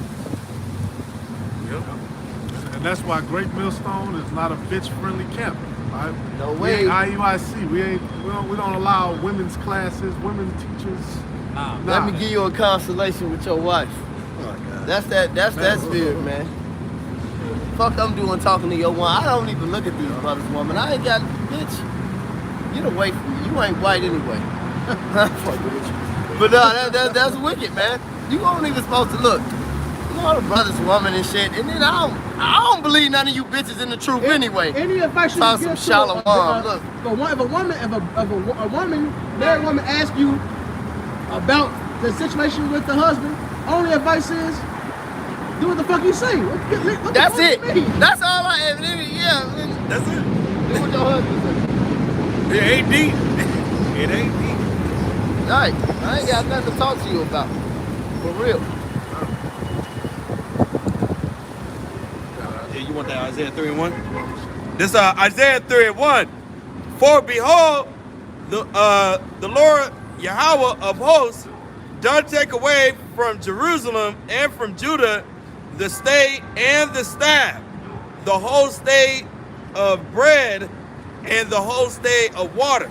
S5: And that's why Great Millstone is not a bitch-friendly camp. Right?
S7: No
S5: We
S7: way.
S5: ain't IUIC. We don't allow women's classes, women teachers. Nah.
S7: Let me give you a constellation with your wife. That's that spirit, man. Fuck I'm doing talking to your one. I don't even look at these brothers, woman. I ain't got, bitch. Get away from me. You ain't white anyway. Fuck with you. But no, that's wicked, man. You ain't even supposed to look. You know, the brothers, woman and shit. And then I don't believe none of you bitches in the truth anyway.
S3: Any advice you
S7: Talk
S3: give
S7: some
S3: to
S7: shallow mom. Look.
S3: if a married woman asks you about the situation with the husband, only advice is do what the fuck you say. What
S7: That's
S3: the fuck
S7: it.
S3: you mean?
S7: That's all I have. Yeah.
S8: That's it.
S7: Do what your husband say.
S8: It ain't deep. It ain't deep.
S7: Right. I ain't got nothing to talk to you about. For real.
S8: Yeah, you want that Isaiah 3:1? This Isaiah 3:1. For behold, the Lord Yahweh of hosts doth take away from Jerusalem and from Judah the stay and the staff, the whole stay of bread and the whole stay of water.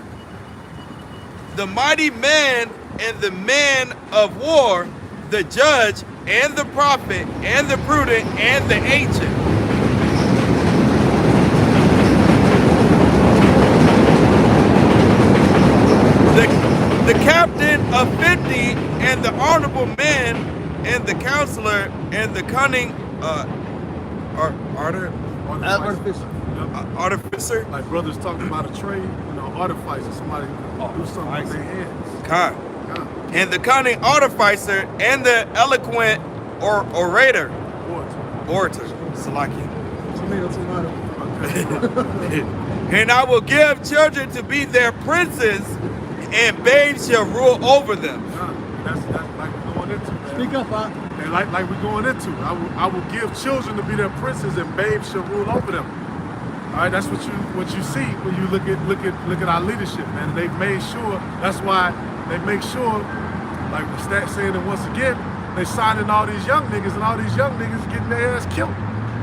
S8: The mighty man and the man of war, the judge and the prophet and the prudent and the ancient. The captain of 50 and the honorable man and the counselor and the cunning artificer.
S5: Like brothers talking about a trade, artificer, somebody do something with their hands.
S8: God. And the cunning artificer and the eloquent orator. Orator. Salakia.
S3: Tomato.
S8: And I will give children to be their princes, and babes shall rule over them.
S5: That's like we're going into, man.
S3: Speak up, huh?
S5: And like we're going into, I will give children to be their princes, and babes shall rule over them. All right, that's what you see when you look at our leadership, man. They've made sure. That's why they make sure, like the stat saying it once again, they signing all these young niggas, and all these young niggas getting their ass killed.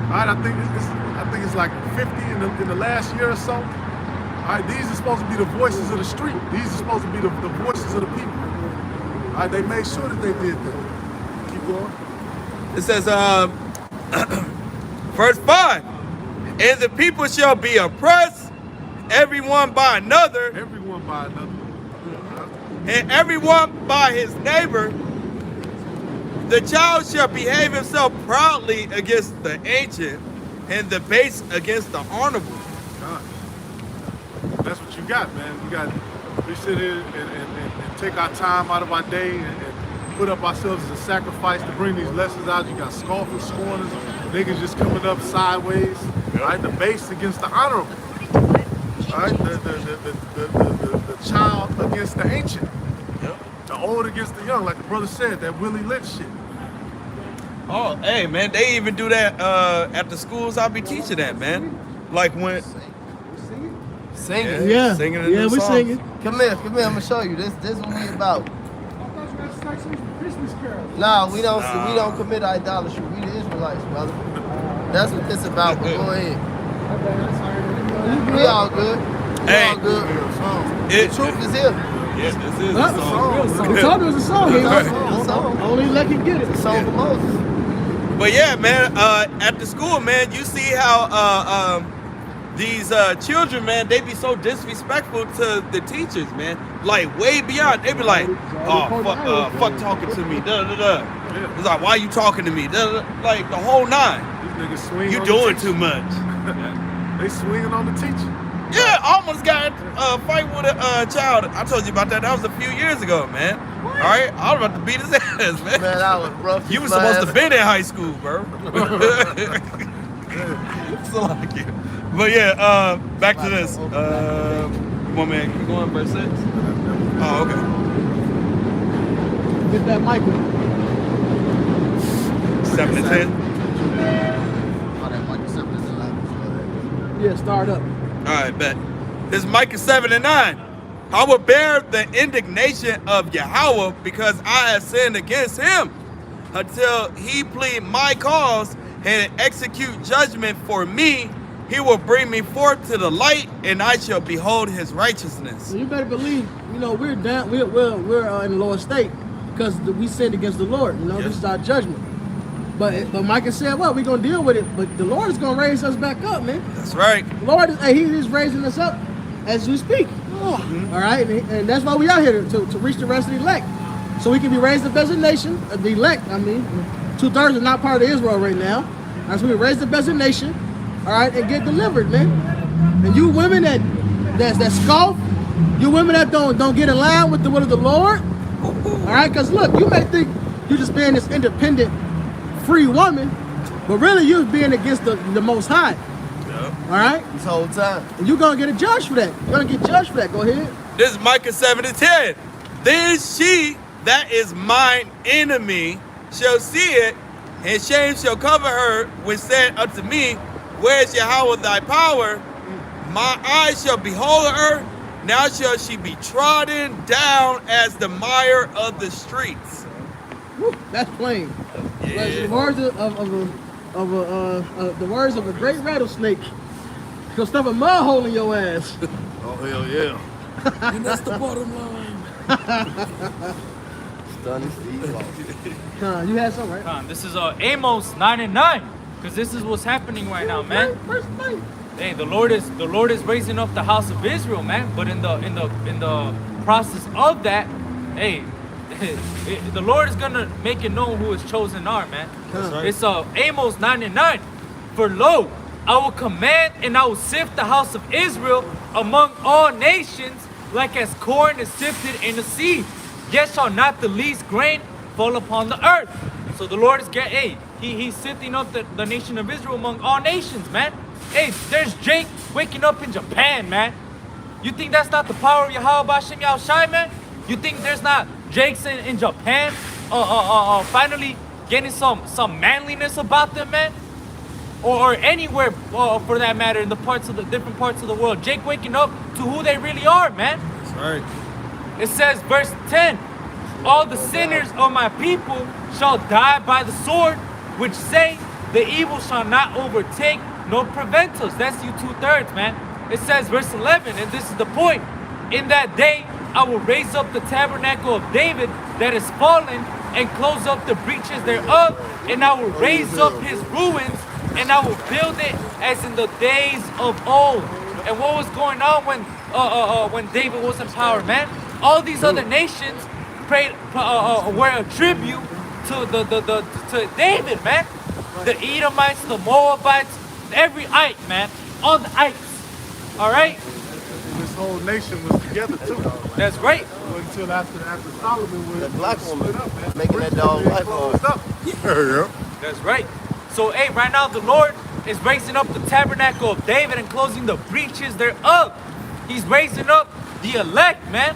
S5: All right, I think it's like 50 in the last year or so. All right, these are supposed to be the voices of the street. These are supposed to be the voices of the people. All right, they made sure that they did that. Keep going.
S8: It says, verse 5, and the people shall be oppressed, everyone by another, and everyone by his neighbor. The child shall behave himself proudly against the ancient, and the base against the honorable.
S5: God. That's what you got, man. We sit here and take our time out of our day and put up ourselves as a sacrifice to bring these lessons out. You got scoffers, scorners, niggas just coming up sideways. Right, the base against the honorable. All right, the child against the ancient. The old against the young, like the brother said, that Willie Lynch shit.
S8: Oh, hey, man, they even do that at the schools I be teaching at, man. Like when...
S7: Singing.
S3: Yeah,
S8: Singing in
S3: yeah,
S8: them
S3: we
S8: songs.
S3: singing.
S7: Come here, I'm gonna show you. This what we about. Nah, we don't commit idolatry. We the Israelites, brother. That's what this about. But go ahead. We all good. We
S8: Hey.
S7: all good. The truth is here.
S8: Yes, this is
S3: Huh?
S8: a song.
S3: He told me it was a song. He
S7: It's a song.
S3: only let him get it.
S7: The song of Moses.
S8: But yeah, man, at the school, man, you see how these children, man, they be so disrespectful to the teachers, man. Like way beyond. They be like, oh, fuck talking to me. Da da da. It's like, why you talking to me? Da, da, da. Like the whole nine.
S5: These niggas swing
S8: You
S5: on
S8: doing
S5: the
S8: too much.
S5: They swinging on the teacher.
S8: Yeah, I almost got a fight with a child. I told you about that. That was a few years ago, man. All right, I was about to beat his ass, man.
S7: Man, I was rough.
S8: You was supposed to been in high school, bro. So like it. But yeah, back to this. Come on, man. Keep going, verse 6. Oh, okay.
S3: Get that mic with
S8: 7 to 10.
S3: Yeah, start up.
S8: All right, bet. This is Micah 7 and 9. I will bear the indignation of Yahweh because I have sinned against him until he plead my cause and execute judgment for me. He will bring me forth to the light, and I shall behold his righteousness.
S3: So you better believe, we're down, we're in the lower state because we sinned against the Lord. This is our judgment. But Micah said, well, we're gonna deal with it. But the Lord is gonna raise us back up, man.
S8: That's right.
S3: The Lord is, He is raising us up as we speak. All right, and that's why we are here to reach the rest of the elect, so we can be raised up as a nation. The elect, 2/3 are not part of Israel right now. That's why we raised up as a nation. All right, and get delivered, man. And you women that scoff, you women that don't get in line with the will of the Lord. All right, because look, you may think you just being this independent, free woman, but really you're being against the Most High. All right?
S7: This whole time.
S3: And you're going to get judged for that. You're going to get judged for that. Go ahead.
S8: This is Micah 7 to 10. Then she that is mine enemy shall see it, and shame shall cover her, which said unto me, where is Yahweh thy power? My eyes shall behold her, now shall she be trodden down as the mire of the streets.
S3: Woo, that's plain.
S8: Yeah.
S3: The words the words of a great rattlesnake. Gonna stuff a mud hole in your ass.
S5: Oh, hell yeah.
S3: And that's the bottom line. You had something, right?
S4: This is Amos 9 and 9, because this is what's happening right now, man.
S3: First thing.
S4: Hey, the Lord is raising up the house of Israel, man. But in the process of that, hey, the Lord is gonna make it known who His chosen are, man.
S8: right.
S4: It's Amos 9 and 9. For lo, I will command and I will sift the house of Israel among all nations, like as corn is sifted in the sea. Yet shall not the least grain fall upon the earth. So the Lord is He's sifting up the nation of Israel among all nations, man. Hey, there's Jake waking up in Japan, man. You think that's not the power of Yahweh B'Shem Yahushai, man? You think there's not Jakes in Japan finally getting some manliness about them, man? Or anywhere for that matter in the different parts of the world. Jake waking up to who they really are, man.
S8: That's right.
S4: It says, verse 10, all the sinners of my people shall die by the sword, which say the evil shall not overtake nor prevent us. That's you 2/3, man. It says, verse 11, and this is the point. In that day, I will raise up the tabernacle of David that is fallen and close up the breaches thereof, and I will raise up his ruins, and I will build it as in the days of old. And what was going on when David was in power, man? All these other nations were a tribute to to David, man. The Edomites, the Moabites, every Ite, man. All the Ites. All right?
S5: this whole nation was together too.
S4: That's right.
S5: It wasn't until after Solomon was
S7: The black woman
S5: split up, man.
S7: making that dog life hard.
S5: Closed up.
S10: Yeah.
S4: That's right. So, hey, right now the Lord is raising up the tabernacle of David and closing the breaches thereof. He's raising up the elect, man.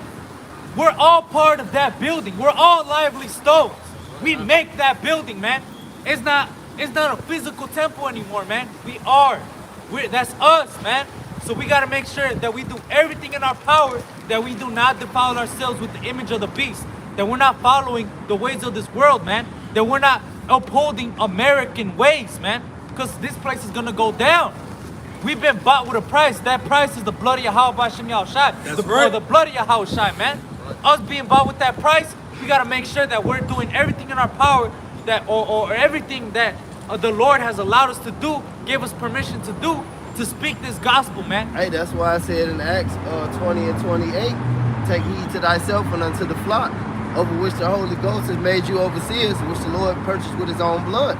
S4: We're all part of that building. We're all lively stones. We make that building, man. It's not a physical temple anymore, man. That's us, man. So we gotta make sure that we do everything in our power, that we do not defile ourselves with the image of the beast, that we're not following the ways of this world, man, that we're not upholding American ways, man, because this place is gonna go down. We've been bought with a price. That price is the blood of Yahweh Bashem Yahushai.
S8: That's right.
S4: The blood of Yahushai, man. Us being bought with that price, we gotta make sure that we're doing everything in our power, that or everything that the Lord has allowed us to do, gave us permission to do, to speak this gospel, man.
S7: Hey, that's why I said in Acts 20 and 28, take heed to thyself and unto the flock, over which the Holy Ghost has made you overseers, which the Lord purchased with his own blood.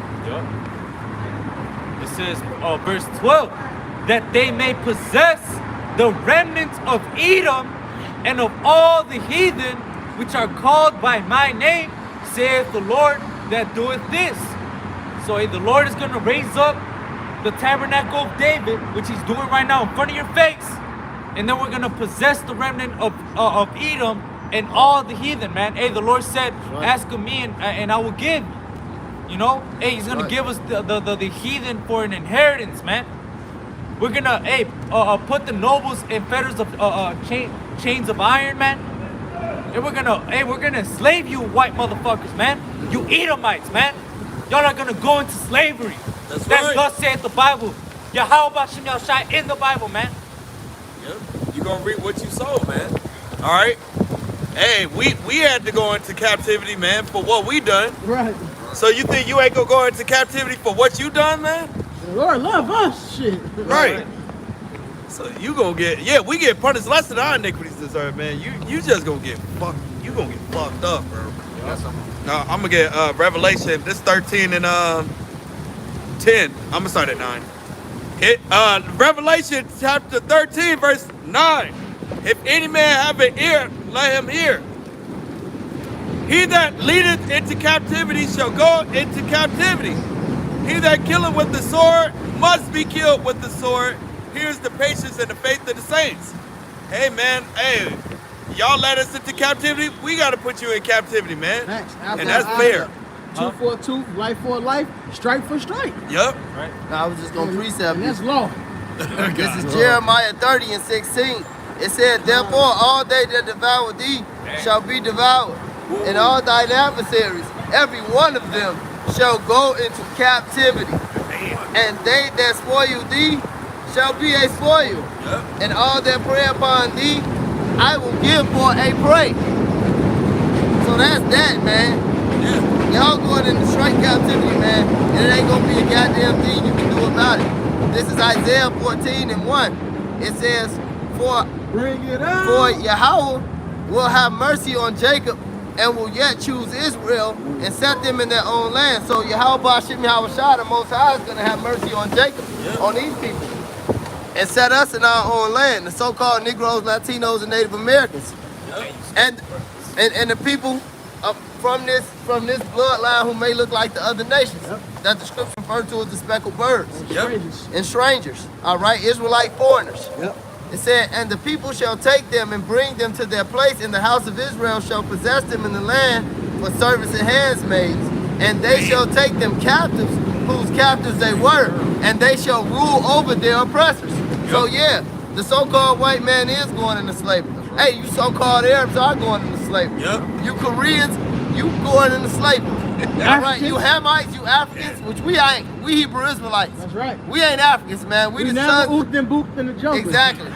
S4: It says, verse 12, that they may possess the remnants of Edom and of all the heathen which are called by my name, saith the Lord that doeth this. So the Lord is going to raise up the tabernacle of David, which he's doing right now in front of your face. And then we're going to possess the remnant of Edom and all the heathen, man. Hey, the Lord said, ask of me and I will give. You know? Hey, he's going to give us the heathen for an inheritance, man. We're going to, put the nobles in fetters of chains of iron, man. And we're going to enslave you white motherfuckers, man. You Edomites, man. Y'all are going to go into slavery.
S8: That's
S4: That's
S8: right.
S4: thus saith the Bible. Yahweh Bashem Yahushai in the Bible, man.
S8: Yep. You gonna reap what you sow, man. All right. Hey, we had to go into captivity, man, for what we done.
S3: Right.
S8: So you think you ain't gonna go into captivity for what you done, man?
S3: The Lord love us, shit.
S8: Right. So you gonna get, we get punished less than our iniquities deserve, man. You just gonna get fucked. You gonna get fucked up, bro. Now I'm gonna get Revelation. This 13 and 10. I'm gonna start at 9. Revelation chapter 13, verse 9. If any man have an ear, let him hear. He that leadeth into captivity shall go into captivity. He that killeth with the sword must be killed with the sword. Here's the patience and the faith of the saints. Hey, man, hey, y'all let us into captivity. We got to put you in captivity, man. And that's fair.
S3: Tooth for a tooth, life for a life, strike for strike.
S8: Yep.
S4: Right.
S7: Now, I was just going to precept
S3: And
S7: you.
S3: that's law.
S7: This is Jeremiah 30 and 16. It said, therefore, all they that devour thee shall be devoured, and all thine adversaries, every one of them, shall go into captivity. And they that spoil thee shall be a spoil, and all that prey upon thee, I will give for a prey. So that's that, man. Y'all going into straight captivity, man, and it ain't gonna be a goddamn thing you can do about it. This is Isaiah 14 and 1. It says,
S3: Bring it out.
S7: For Yahweh will have mercy on Jacob and will yet choose Israel and set them in their own land. So Yahweh Bashem Yahushai, the Most High, is going to have mercy on Jacob, on these people, and set us in our own land, the so-called Negroes, Latinos, and Native Americans. And the people from this bloodline who may look like the other nations, that the scripture refers to as the speckled birds and strangers, all right, Israelite foreigners. It said, and the people shall take them and bring them to their place, and the house of Israel shall possess them in the land for service and handmaids, and they shall take them captives, whose captives they were, and they shall rule over their oppressors. So yeah, the so-called white man is going into slavery. Hey, you so-called Arabs are going into slavery. You Koreans, you going into slavery. All right, you Hamites, you Africans, which we ain't. We Hebrew Israelites.
S3: That's right.
S7: We ain't Africans, man. We the
S3: never
S7: sons.
S3: ooked and booked in the jungle.
S7: Exactly.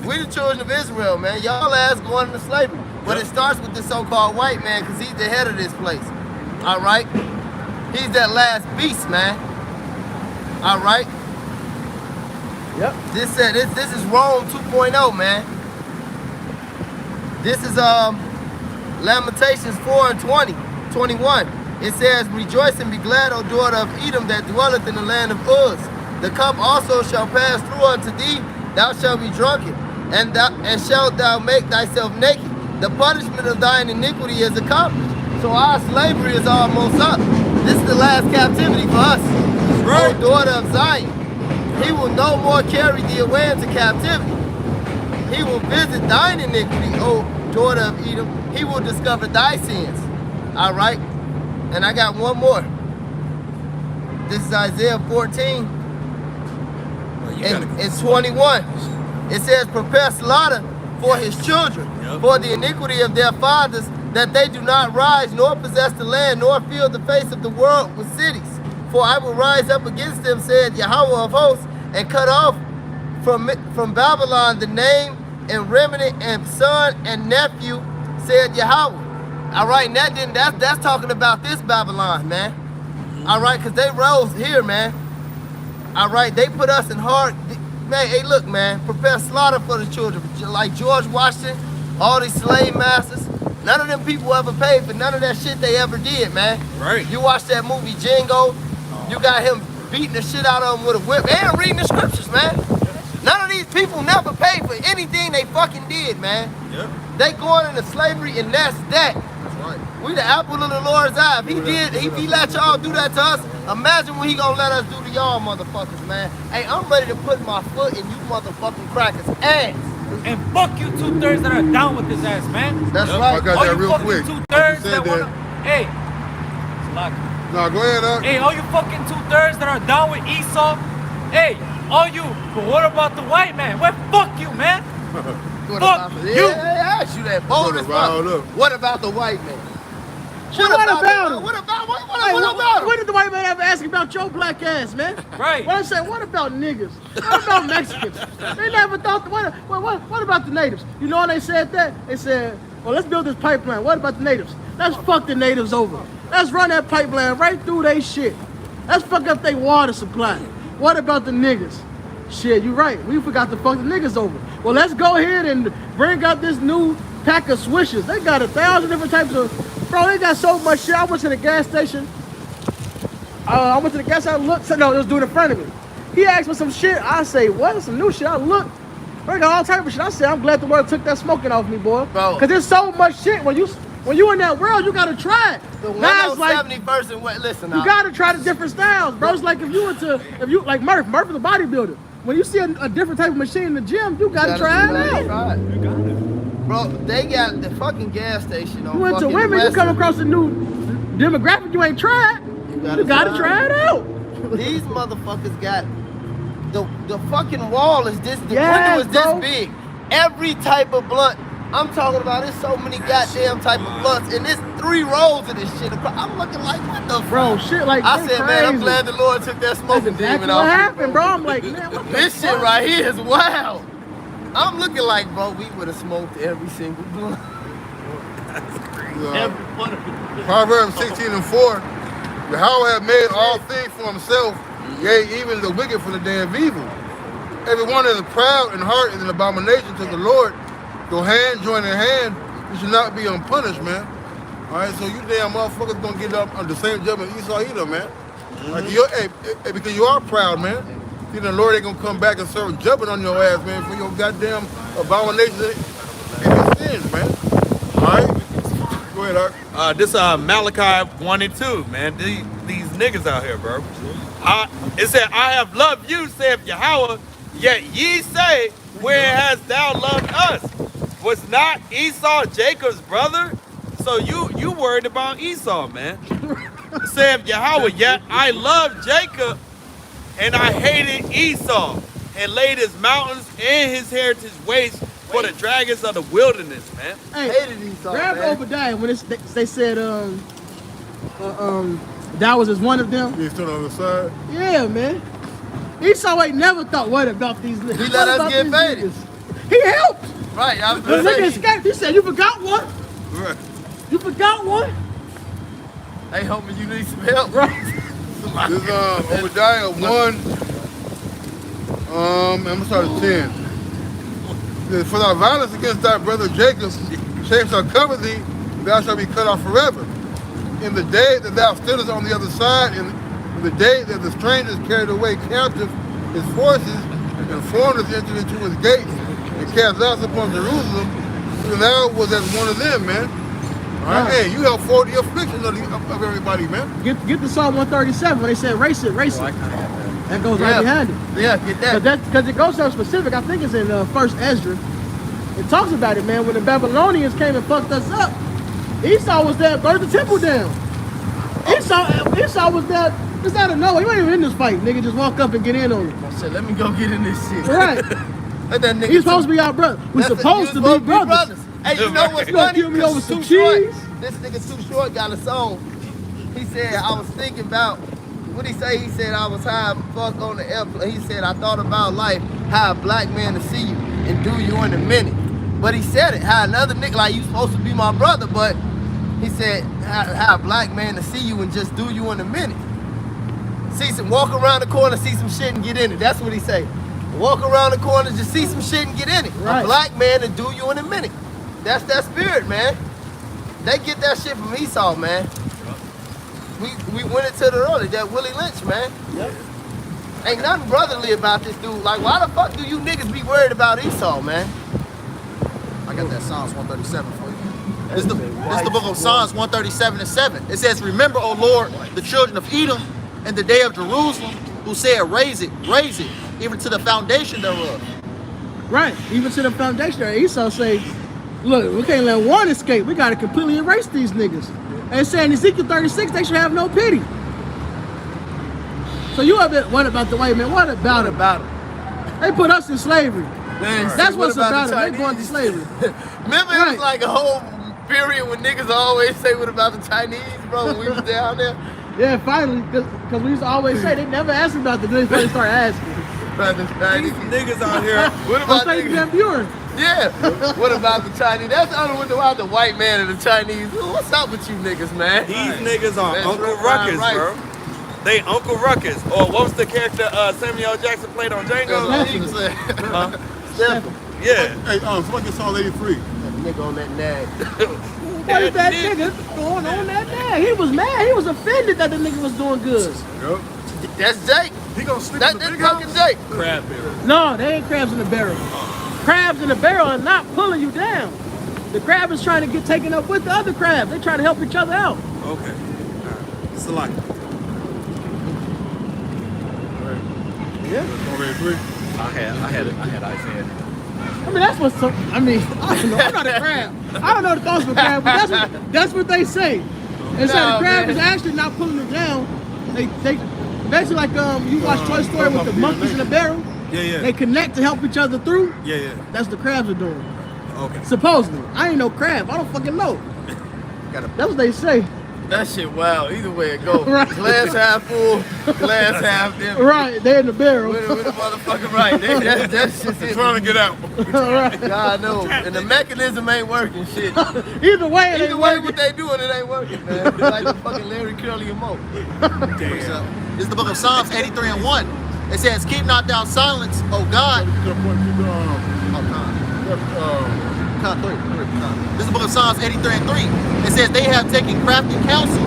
S7: We the children of Israel, man. Y'all ass going into slavery. But it starts with this so-called white man because he's the head of this place. All right? He's that last beast, man. All right?
S3: Yep.
S7: This is Rome 2.0, man. This is Lamentations 4 and 21. It says, rejoice and be glad, O daughter of Edom, that dwelleth in the land of Uz. The cup also shall pass through unto thee, thou shalt be drunken. and shalt thou make thyself naked. The punishment of thine iniquity is accomplished. So our slavery is almost up. This is the last captivity for us. O daughter of Zion, he will no more carry thee away into captivity. He will visit thine iniquity, O daughter of Edom. He will discover thy sins. All right? And I got one more. This is Isaiah 14 and 21. It says, prepare slaughter for his children, for the iniquity of their fathers, that they do not rise, nor possess the land, nor fill the face of the world with cities. For I will rise up against them, said Yahweh of hosts, and cut off from Babylon the name and remnant and son and nephew, said Yahweh. All right, and that's talking about this Babylon, man. All right, because they rose here, man. All right, they put us in hard. Man, hey, look, man, prepare slaughter for the children. Like George Washington, all these slave masters, none of them people ever paid for none of that shit they ever did, man.
S8: Right.
S7: You watch that movie Django, you got him beating the shit out of him with a whip and reading the scriptures, man. None of these people never paid for anything they fucking did, man.
S8: Yep.
S7: They going into slavery and that's that.
S10: That's right.
S7: We the apple of the Lord's eye. If he let y'all do that to us, imagine what he gonna let us do to y'all motherfuckers, man. Hey, I'm ready to put my foot in you motherfucking crackers' ass.
S4: And fuck you 2/3 that are down with his ass, man.
S7: That's
S10: I
S7: right.
S10: got
S4: All
S10: that
S4: you
S10: real
S4: fucking
S10: quick.
S4: 2/3
S10: You
S4: that
S10: said
S4: wanna.
S10: that.
S4: Hey. It's like.
S10: No, go ahead,
S4: Hey, all you fucking 2/3 that are down with Esau. Hey, all you. But what about the white man? Well, fuck you, man. Fuck you.
S7: Yeah, I asked you that. Bold as
S10: Riled
S7: fuck.
S10: up.
S7: What about the white man?
S3: Shit, what about him?
S7: What about
S3: Hey,
S7: him?
S3: what did the white man ever ask about your black ass, man?
S4: Right.
S3: What I said, what about niggas? What about Mexicans? They never thought, what about the natives? You know when they said that? They said, well, let's build this pipeline. What about the natives? Let's fuck the natives over. Let's run that pipeline right through they shit. Let's fuck up their water supply. What about the niggas? Shit, you right. We forgot to fuck the niggas over. Well, let's go ahead and bring out this new pack of Swishers. They got 1,000 different types of, bro, they got so much shit. I went to the gas station. I looked, so no, it was doing in front of me. He asked for some shit. I say, what? Some new shit. I look. They got all type of shit. I said, I'm glad the Lord took that smoking off me, boy.
S7: Bro.
S3: Because there's so much shit. When you in that world, you gotta try it.
S7: The
S3: Now it's like,
S7: 171st and what? Listen,
S3: you gotta try the different styles, bro. It's like if you like Murph is a bodybuilder. When you see a different type of machine in the gym, you gotta try it out.
S7: Bro, they got the fucking gas station on
S3: You went to
S7: fucking
S3: women, you
S7: West.
S3: come across a new demographic you ain't tried. You gotta try it out.
S7: These motherfuckers got the fucking wall is this, the
S3: Yes,
S7: window is this
S3: bro.
S7: big. Every type of blunt. I'm talking about there's so many goddamn type of blunts, and there's 3 rows of this shit. I'm looking like, what the
S3: Bro,
S7: fuck?
S3: shit like
S7: I
S3: they
S7: said, man, I'm
S3: crazy.
S7: glad the Lord took that
S3: That's
S7: smoking
S3: exactly
S7: demon
S3: what
S7: off.
S3: happened, bro. I'm like, man, what the
S7: This shit
S3: fuck?
S7: right here is wild. I'm looking like, bro, we would have smoked every single blunt. Every one of them.
S10: Proverbs 16:4. Yahweh had made all things for himself, yea, even the wicked for the day of evil. Everyone that is proud in heart is an abomination to the Lord. Your hand join in hand, you should not be unpunished, man. All right, so you damn motherfuckers gonna get up on the same judgment Esau either, man. Like because you are proud, man. You know, the Lord ain't gonna come back and serve judgment on your ass, man, for your goddamn abominations and your sins, man. All right, go ahead, Art.
S8: This Malachi 1 and 2, man. These niggas out here, bro. It said, I have loved you, saith Yahweh, yet ye say, where hast thou loved us? Was not Esau Jacob's brother? So you worried about Esau, man. Saith Yahweh, yet I loved Jacob, and I hated Esau, and laid his mountains and his heritage waste for the dragons of the wilderness, man.
S3: Hey,
S7: Hated Esau,
S3: grab
S7: man.
S3: Obadiah when they said that was as one of them.
S10: You stood on the side.
S3: Yeah, man. Esau ain't never thought what about these niggas.
S7: He let
S3: What
S7: us
S3: about
S7: get
S3: these
S7: faded.
S3: niggas? He helped.
S7: Right, I was
S3: The
S7: gonna
S3: nigga
S7: say,
S3: escaped. He said, "You forgot one.
S10: Right.
S3: You forgot one."
S7: hey, homie, you need some help,
S3: Right.
S10: This Obadiah 1. I'm gonna start at 10. It says, for thy violence against thy brother Jacob, shame shall cover thee, thou shalt be cut off forever. In the day that thou stoodest on the other side, in the day that the strangers carried away captive his forces, and foreigners entered into his gates, and cast out upon Jerusalem, so thou was as one of them, man. All right, hey, you have 40 afflictions of everybody, man.
S3: Get the Psalm 137 when they said race it. That goes right behind it.
S7: Yeah, get that.
S3: Because it goes so specific. I think it's in First Ezra. It talks about it, man. When the Babylonians came and fucked us up, Esau was there, burned the temple down. Esau was there just out of nowhere. He wasn't even in this fight. Nigga just walk up and get in on it.
S7: I said, let me go get in this shit.
S3: Right.
S7: Let that nigga
S3: He's supposed to be our brother. We're supposed to be brothers.
S7: Hey, you know what's
S3: You gonna
S7: funny?
S3: kill me over
S7: Cause
S3: some
S7: Too Short-
S3: cheese?
S7: This nigga Too Short got a song. He said, I was thinking about, what he say? He said, I was high fuck on the airplane. He said, I thought about life, how a black man to see you and do you in a minute. But he said it, how another nigga, like you supposed to be my brother, but he said, how a black man to see you and just do you in a minute. See some, walk around the corner, see some shit and get in it. That's what he say. Walk around the corner, just see some shit and get in it.
S3: Right.
S7: A black man to do you in a minute. That's that spirit, man. They get that shit from Esau, man. We went into the early, that Willie Lynch, man. Yep. Ain't nothing brotherly about this dude. Like, why the fuck do you niggas be worried about Esau, man?
S11: I got that Psalms 137 for you. This is the book of Psalms 137 and 7. It says, remember, O Lord, the children of Edom and the day of Jerusalem, who said, raise it, even to the foundation thereof.
S3: Right. Even to the foundation. Esau say, look, we can't let one escape. We got to completely erase these niggas. And saying Ezekiel 36, they should have no pity. So you a bit, what about the white man? What about it? They put us in slavery.
S7: Man,
S3: That's
S7: what
S3: what's
S7: about
S3: about
S7: the
S3: it. They going to
S7: Chinese?
S3: slavery.
S7: Remember, it was like a whole period when niggas always say, what about the Chinese, bro, when we was down there?
S3: Yeah, finally, because we used to always say they never asked about the good until they start asking.
S7: About the Chinese.
S8: Niggas out here.
S7: What about
S3: Say
S7: niggas?
S3: Van Buren.
S7: Yeah. What about the Chinese? That's the other one about the white man and the Chinese. What's up with you niggas, man?
S8: These niggas are
S7: That's
S8: Uncle
S7: right,
S8: Ruckus,
S7: right.
S8: bro. They Uncle Ruckus. Or what was the character Samuel L. Jackson played on Django?
S7: Huh?
S8: Yeah.
S10: Hey, somebody get Psalm 83.
S7: That nigga on that nag.
S3: What is that nigga going on that nag? He was mad. He was offended that the nigga was doing good.
S10: Yep.
S7: That's Jake.
S5: He gonna sleep
S7: That's
S5: in the big
S7: fucking
S5: house?
S7: Jake.
S1: Crab barrel.
S3: No, they ain't crabs in the barrel. Crabs in the barrel are not pulling you down. The crab is trying to get taken up with the other crabs. They try to help each other out.
S8: Okay. Alright. Select.
S3: Yeah.
S10: Psalm 83.
S2: I had Isaiah.
S3: I mean, that's what's so, I mean, I don't know. I'm not a crab. I don't know the thoughts of a crab, but that's what they say. They say the crab is actually not pulling them down. They basically like you watch Toy Story with the monkeys in the barrel.
S8: Yeah.
S3: They connect to help each other through.
S8: Yeah.
S3: That's what the crabs are doing.
S8: Okay.
S3: Supposedly. I ain't no crab. I don't fucking know. That's what they say.
S7: That shit wild. Either way it goes.
S3: Right.
S7: Glass half full, glass half empty.
S3: Right, they're in the barrel.
S7: With the motherfucker right. That's just it.
S10: Trying to get out.
S3: Right.
S7: God knows. And the mechanism ain't working, shit.
S3: Either way, it
S7: Either
S3: ain't
S7: way,
S3: working.
S7: what they doing, it ain't working, man. It's like the fucking Larry Curly and Moe.
S11: This is the book of Psalms 83 and 1. It says, keep not thou silence, O God. This is the book of Psalms 83 and 3. It says, they have taken crafty counsel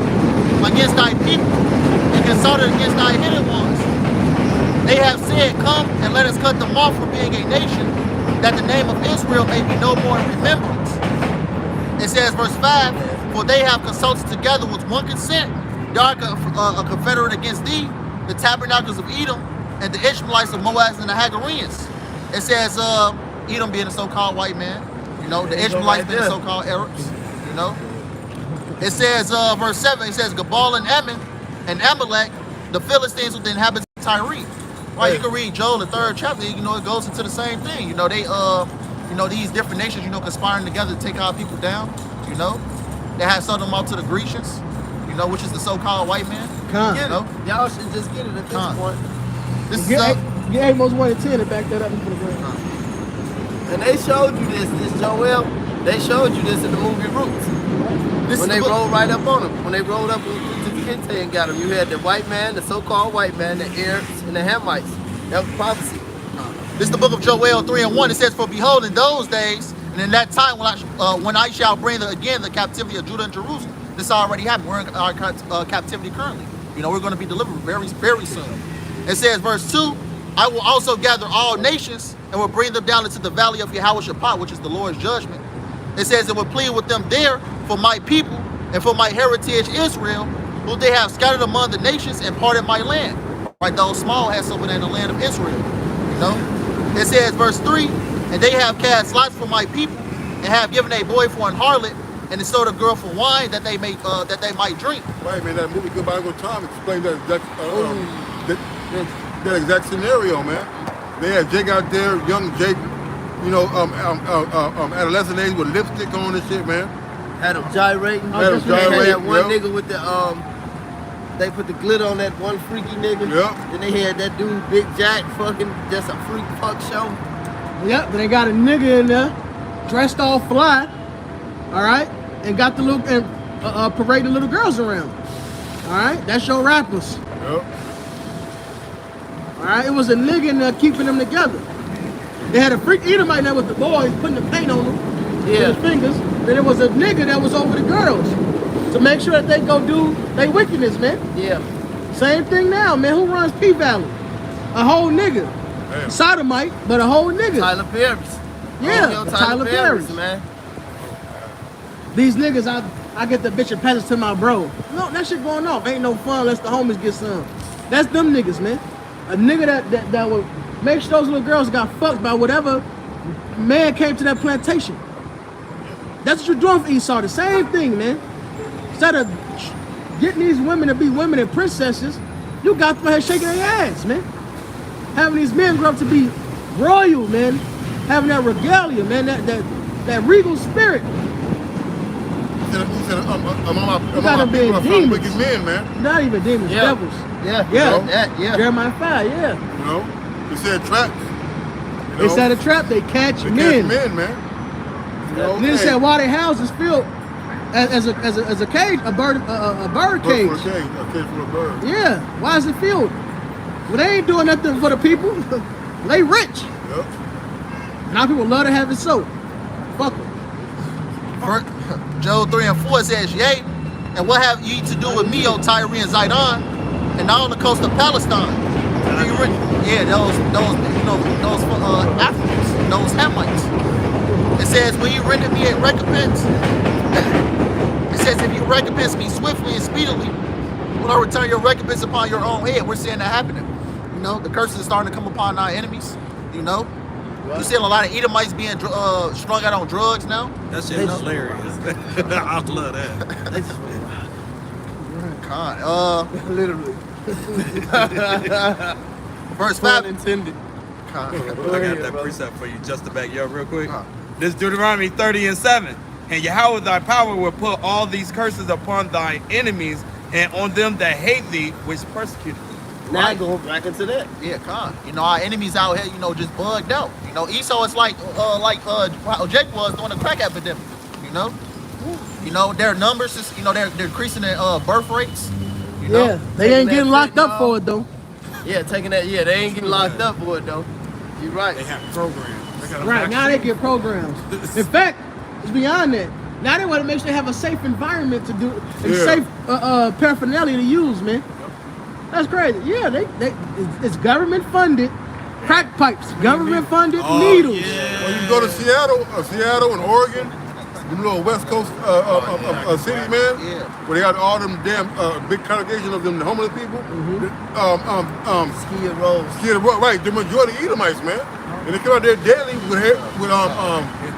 S11: against thy people and consulted against thy hidden ones. They have said, come and let us cut them off from being a nation, that the name of Israel may be no more in remembrance. It says, verse 5, for they have consulted together with one consent, they are a confederate against thee, the tabernacles of Edom, and the Ishmaelites of Moab and the Hagareans. It says, Edom being a so-called white man, you know, the Ishmaelites being the so-called Arabs, you know. It says, verse 7, it says, Gabal and Ammon and Amalek, the Philistines with the inhabitants of Tyre. Right, you can read Joel, the 3rd chapter, you know, it goes into the same thing. You know, they, you know, these different nations, you know, conspiring together to take our people down, you know. They had sold them out to the Grecians, you know, which is the so-called white man.
S7: You know? Y'all should just get it at this point.
S11: This is
S3: Get Amos 1 and 10 and back that up and put it ground.
S7: And they showed you this Joel, they showed you this in the movie Roots. When they rolled right up on him. When they rolled up to Kente and got him, you had the white man, the so-called white man, the Arabs, and the Hamites. That was prophecy.
S11: This is the book of Joel 3 and 1. It says, for behold, in those days, and in that time when I shall bring again the captivity of Judah and Jerusalem. This already happened. We're in our captivity currently. You know, we're going to be delivered very, very soon. It says, verse 2, I will also gather all nations and will bring them down into the valley of Yehoshaphat, which is the Lord's judgment. It says it will plead with them there for my people and for my heritage Israel, who they have scattered among the nations and parted my land. Right, those small has over there in the land of Israel. You know? It says, verse 3, and they have cast lots for my people, and have given a boy for an harlot, and a sold a girl for wine that they might drink.
S10: Right, man, that movie Goodbye Uncle Tom explained that exact scenario, man. They had Jake out there, young Jake, you know, adolescent age with lipstick on and shit, man.
S7: Had them gyrating.
S10: Had them
S7: They had that
S10: gyrating,
S7: one
S10: yep.
S7: nigga with the they put the glitter on that one freaky nigga.
S10: Yep.
S7: Then they had that dude Big Jack fucking just a freak fuck show.
S3: Yep, but they got a nigga in there, dressed all fly, all right, and got the little and parading little girls around. All right, that's your rappers.
S10: Yep.
S3: All right, it was a nigga in there keeping them together. They had a freak Edomite there with the boys putting the paint on them with his fingers. Then it was a nigga that was over the girls to make sure that they go do their wickedness, man.
S7: Yeah.
S3: Same thing now, man. Who runs P Valley? A whole nigga.
S10: Damn.
S3: Sodomite, but a whole nigga.
S7: Tyler Perry's.
S3: Yeah, Tyler Perry's.
S7: man.
S3: These niggas, I get the bitch and pass it to my bro. No, that shit going off. Ain't no fun unless the homies get some. That's them niggas, man. A nigga that would make sure those little girls got fucked by whatever man came to that plantation. That's what you're doing for Esau. The same thing, man. Instead of getting these women to be women and princesses, you got them here shaking their ass, man. Having these men grow up to be royal, man. Having that regalia, man. That regal spirit.
S10: He said,
S3: You gotta be demons.
S10: wicked men, man.
S3: Not even demons,
S7: Yeah.
S3: devils.
S7: Yeah.
S3: Yeah.
S7: Yeah.
S3: Jeremiah 5, yeah.
S10: You know? He said traps. You
S3: They
S10: know?
S3: set a trap, they catch
S10: They
S3: men.
S10: catch men, man. You know?
S3: And then they said why their houses filled as a cage, a bird cage.
S10: A cage full of birds.
S3: Yeah, why is it filled? Well, they ain't doing nothing for the people. They rich.
S10: Yep.
S3: Now people love to have it so. Fuck them.
S11: Job 3 and 4 says, yea, and what have ye to do with me, O Tyre and Zidon, and all the coast of Palestine? Yeah, those Africans, those Hamites. It says, will you render me a recompense? It says, if you recompense me swiftly and speedily, will I return your recompense upon your own head? We're seeing that happening. You know, the curses are starting to come upon our enemies. You know, you're seeing a lot of Edomites being strung out on drugs now.
S8: That shit is hilarious. I love that.
S11: God,
S7: Literally.
S11: verse 5.
S7: Intended.
S8: I got that precept for you just to back you up real quick. This Deuteronomy 30 and 7. And Yahweh thy power will put all these curses upon thy enemies and on them that hate thee, which persecuted thee.
S7: Now going back into that.
S11: Yeah, Con. You know, our enemies out here, you know, just bugged out. You know, Esau is like how Jake was during the crack epidemic. You know, their numbers is, you know, they're increasing their birth rates. You know?
S3: Yeah, they ain't getting locked up for it though.
S7: Yeah, taking that. Yeah, they ain't getting locked up for it though. You're right.
S5: They have programs. They got a
S3: Right, now they
S5: vaccine.
S3: get programs. In fact, it's beyond that. Now they want to make sure they have a safe environment to do and safe paraphernalia to use, man. That's crazy. Yeah, it's government funded crack pipes, government funded needles.
S10: When you go to Seattle and Oregon, them little West Coast cities, man, where they got all them damn big congregation of them homeless people.
S7: Skid rows.
S10: Right, the majority Edomites, man. And they come out there daily with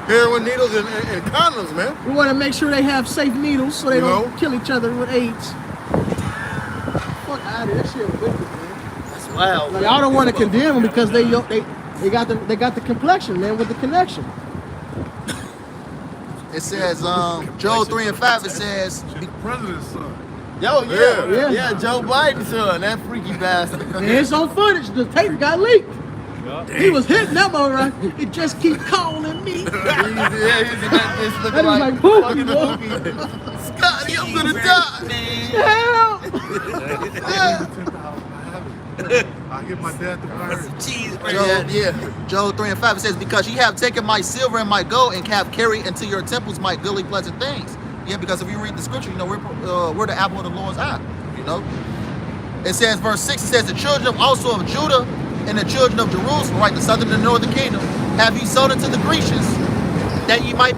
S10: heroin needles and condoms, man.
S3: We want to make sure they have safe needles so they
S10: You
S3: don't
S10: know?
S3: kill each other with AIDS. Fuck out of here, that shit wicked, man.
S7: That's wild.
S3: Like, I don't want to condemn them because they got the complexion, man, with the connection.
S11: It says, Job 3 and 5, it says,
S5: The president's son.
S7: Yo,
S3: Yeah.
S7: yeah, Joe Biden's son, that freaky bastard.
S3: And it's on footage. The tape got leaked. He was hitting that one right. It just keep calling me.
S7: He's in that bitch looking
S3: That was like Pookie, boy.
S11: Scotty, I'm gonna die.
S3: Help!
S5: I get my dad to fire.
S11: Job 3 and 5, it says, because ye have taken my silver and my gold and have carried into your temples my goodly pleasant things. Yeah, because if you read the scripture, you know, we're the apple of the Lord's eye, you know. It says, verse 6, it says, the children also of Judah and the children of Jerusalem, right, the southern and northern kingdom, have ye sold unto the Grecians, that ye might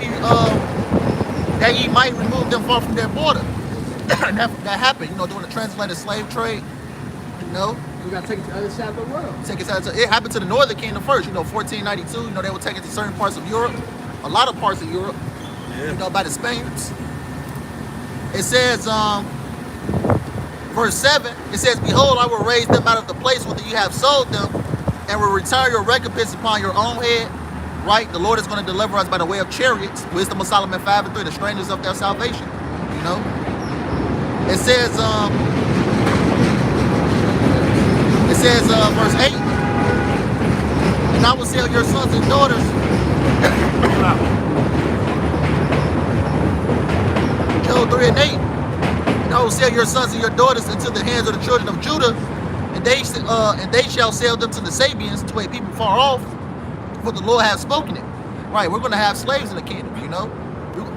S11: remove them far from their border. And that happened, during the transatlantic slave trade.
S3: We gotta take it to the other side of the world.
S11: It happened to the northern kingdom first. 1492. They were taken to certain parts of Europe, a lot of parts of Europe. By the Spaniards. It says, verse 7. It says, "Behold, I will raise them out of the place whither you have sold them, and will retire your recompense upon your own head." Right? The Lord is going to deliver us by the way of chariots. Wisdom of Solomon 5:3. The strangers of their salvation. It says, verse 8, "And I will sell your sons and daughters." Job 3:8. "And I will sell your sons and your daughters into the hands of the children of Judah, and they shall sell them to the Sabians, to a people far off, for the Lord hath spoken it." Right, we're going to have slaves in the kingdom.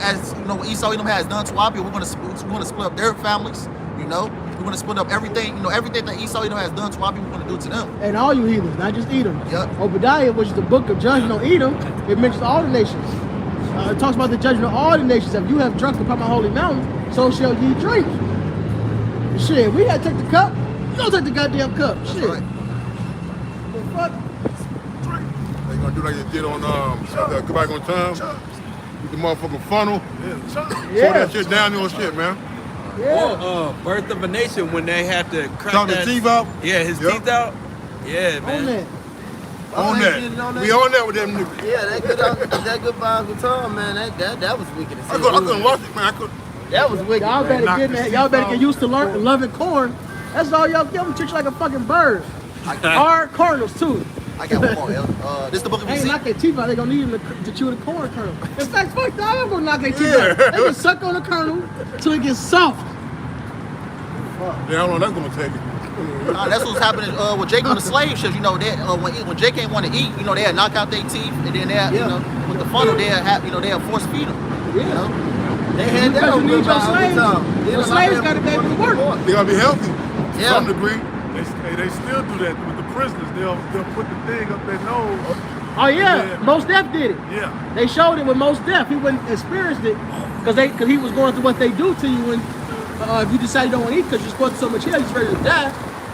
S11: As what Esau Edom has done to our people, we're going to split up their families. We're going to split up everything. Everything that Esau Edom has done to our people, we're going to do to them.
S3: And all you heathens, not just Edom.
S11: Yep.
S3: Obadiah, which is the book of judgment on Edom, it mentions all the nations. It talks about the judgment of all the nations. If you have drunk upon my holy mountain, so shall ye drink. Shit, we gotta take the cup. You don't take the goddamn cup.
S11: That's
S3: Shit.
S11: right.
S3: The fuck?
S10: They gonna do like they did on Go Back on Time. With the motherfucking funnel. Pour that shit down your shit, man.
S3: Yeah.
S8: Or Birth of a Nation when they had to crack
S10: Chop the
S8: that
S10: teeth out.
S8: Yeah, his teeth out. Yeah, man.
S3: On that.
S10: On that. We on that with them niggas.
S7: Yeah, that Goodbye Uncle Tom, man, that was wicked.
S10: I couldn't watch it, man.
S7: That was wicked.
S3: Y'all better
S7: man.
S3: y'all better get used to loving corn. That's all y'all treat you like a fucking bird. Hard Cardinals too.
S11: I got one more. This is the book of
S3: They ain't
S11: Ezekiel.
S3: knock their teeth out. They gonna need them to chew the corn kernel. In fact, fuck that. I'm gonna knock their teeth out. They can suck on the kernel till it gets soft.
S10: Yeah, how long that's gonna take it?
S11: That's what's happening with Jake on the slave ships. When Jake ain't want to eat, they had knock out their teeth, and then they had, with the funnel, they had force feed them.
S7: They had that
S3: Because you
S7: on
S3: need your
S7: Goodbye Uncle
S3: slaves.
S7: Tom.
S3: Your slaves gotta be able to work.
S10: They gotta be healthy. To some degree.
S5: They still do that with the prisoners. They'll put the thing up their nose.
S3: Oh yeah, Most Def did it.
S5: Yeah.
S3: They showed it with Most Def. He wouldn't experienced it because he was going through what they do to you when if you decide you don't want to eat because you're supposed to so much hell, you're ready to die.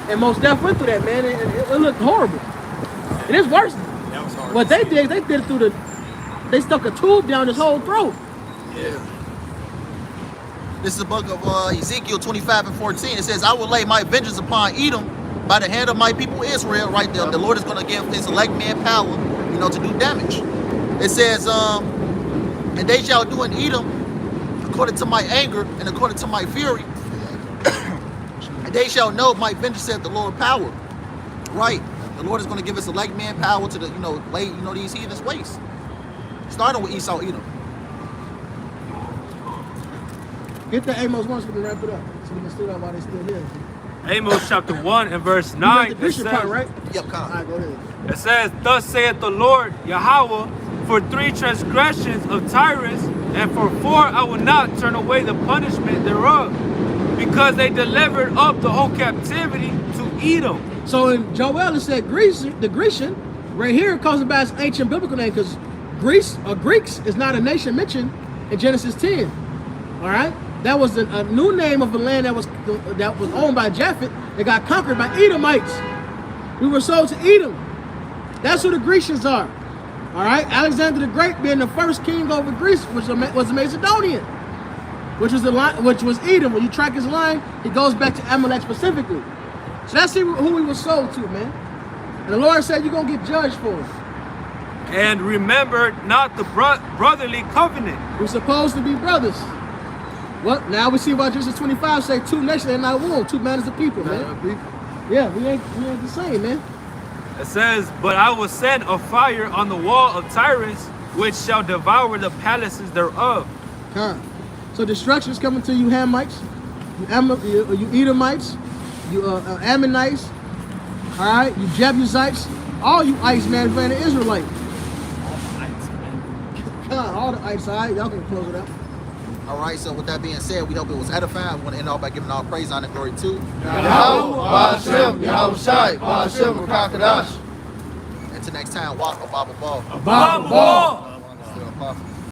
S3: And Most Def went through that, man, and it looked horrible. It is worse.
S8: That was hard.
S3: What they did it through they stuck a tube down his whole throat.
S8: Yeah.
S11: This is the book of Ezekiel 25:14. It says, "I will lay my vengeance upon Edom by the hand of my people Israel." Right there, the Lord is going to give his elect man power, to do damage. It says, "And they shall do in Edom according to my anger and according to my fury. And they shall know my vengeance, saith the Lord power." Right, the Lord is going to give his elect man power to lay these heathens waste. Starting with Esau Edom.
S3: Get the Amos 1 so we can wrap it up. So we can still out while they still here.
S4: Amos chapter 1 and verse
S3: You
S4: 9.
S3: got the
S4: It
S3: Christian part,
S4: says,
S3: right?
S11: Yep,
S3: All
S11: come.
S3: right, go ahead.
S4: it says, "Thus saith the Lord Yahweh, for 3 transgressions of Tyrus, and for 4 I will not turn away the punishment thereof, because they delivered up the whole captivity to Edom."
S3: So in Joel it said the Grecian, right here it calls it by its ancient biblical name because Greece or Greeks is not a nation mentioned in Genesis 10. All right, that was a new name of a land that was owned by Japheth. It got conquered by Edomites. We were sold to Edom. That's who the Grecians are. All right, Alexander the Great being the first king over Greece, which was a Macedonian, which was Edom. When you track his line, it goes back to Amalek specifically. So that's who we were sold to, man. And the Lord said you're gonna get judged for it.
S4: And remember not the brotherly covenant.
S3: We're supposed to be brothers. Well, now we see what Genesis 25 say: 2 nations and not one, 2 manners of people, man. Yeah, we ain't the same, man.
S4: It says, "But I will send a fire on the wall of Tyrus, which shall devour the palaces thereof."
S3: So destruction is coming to you Hamites, you Edomites, you Ammonites, all right, you Jebusites, all you ice man, man, the Israelite. All the ice, all right, y'all can close it out.
S11: All right, so with that being said, we hope it was edifying. We want to end off by giving all praise, honor, and glory to
S7: Yahweh, Ba'ashem, Yahweh Shai, Ba'ashem, Rakakadash.
S11: Until next time, walk a Bible ball.
S4: Bible ball.
S3: Still possible.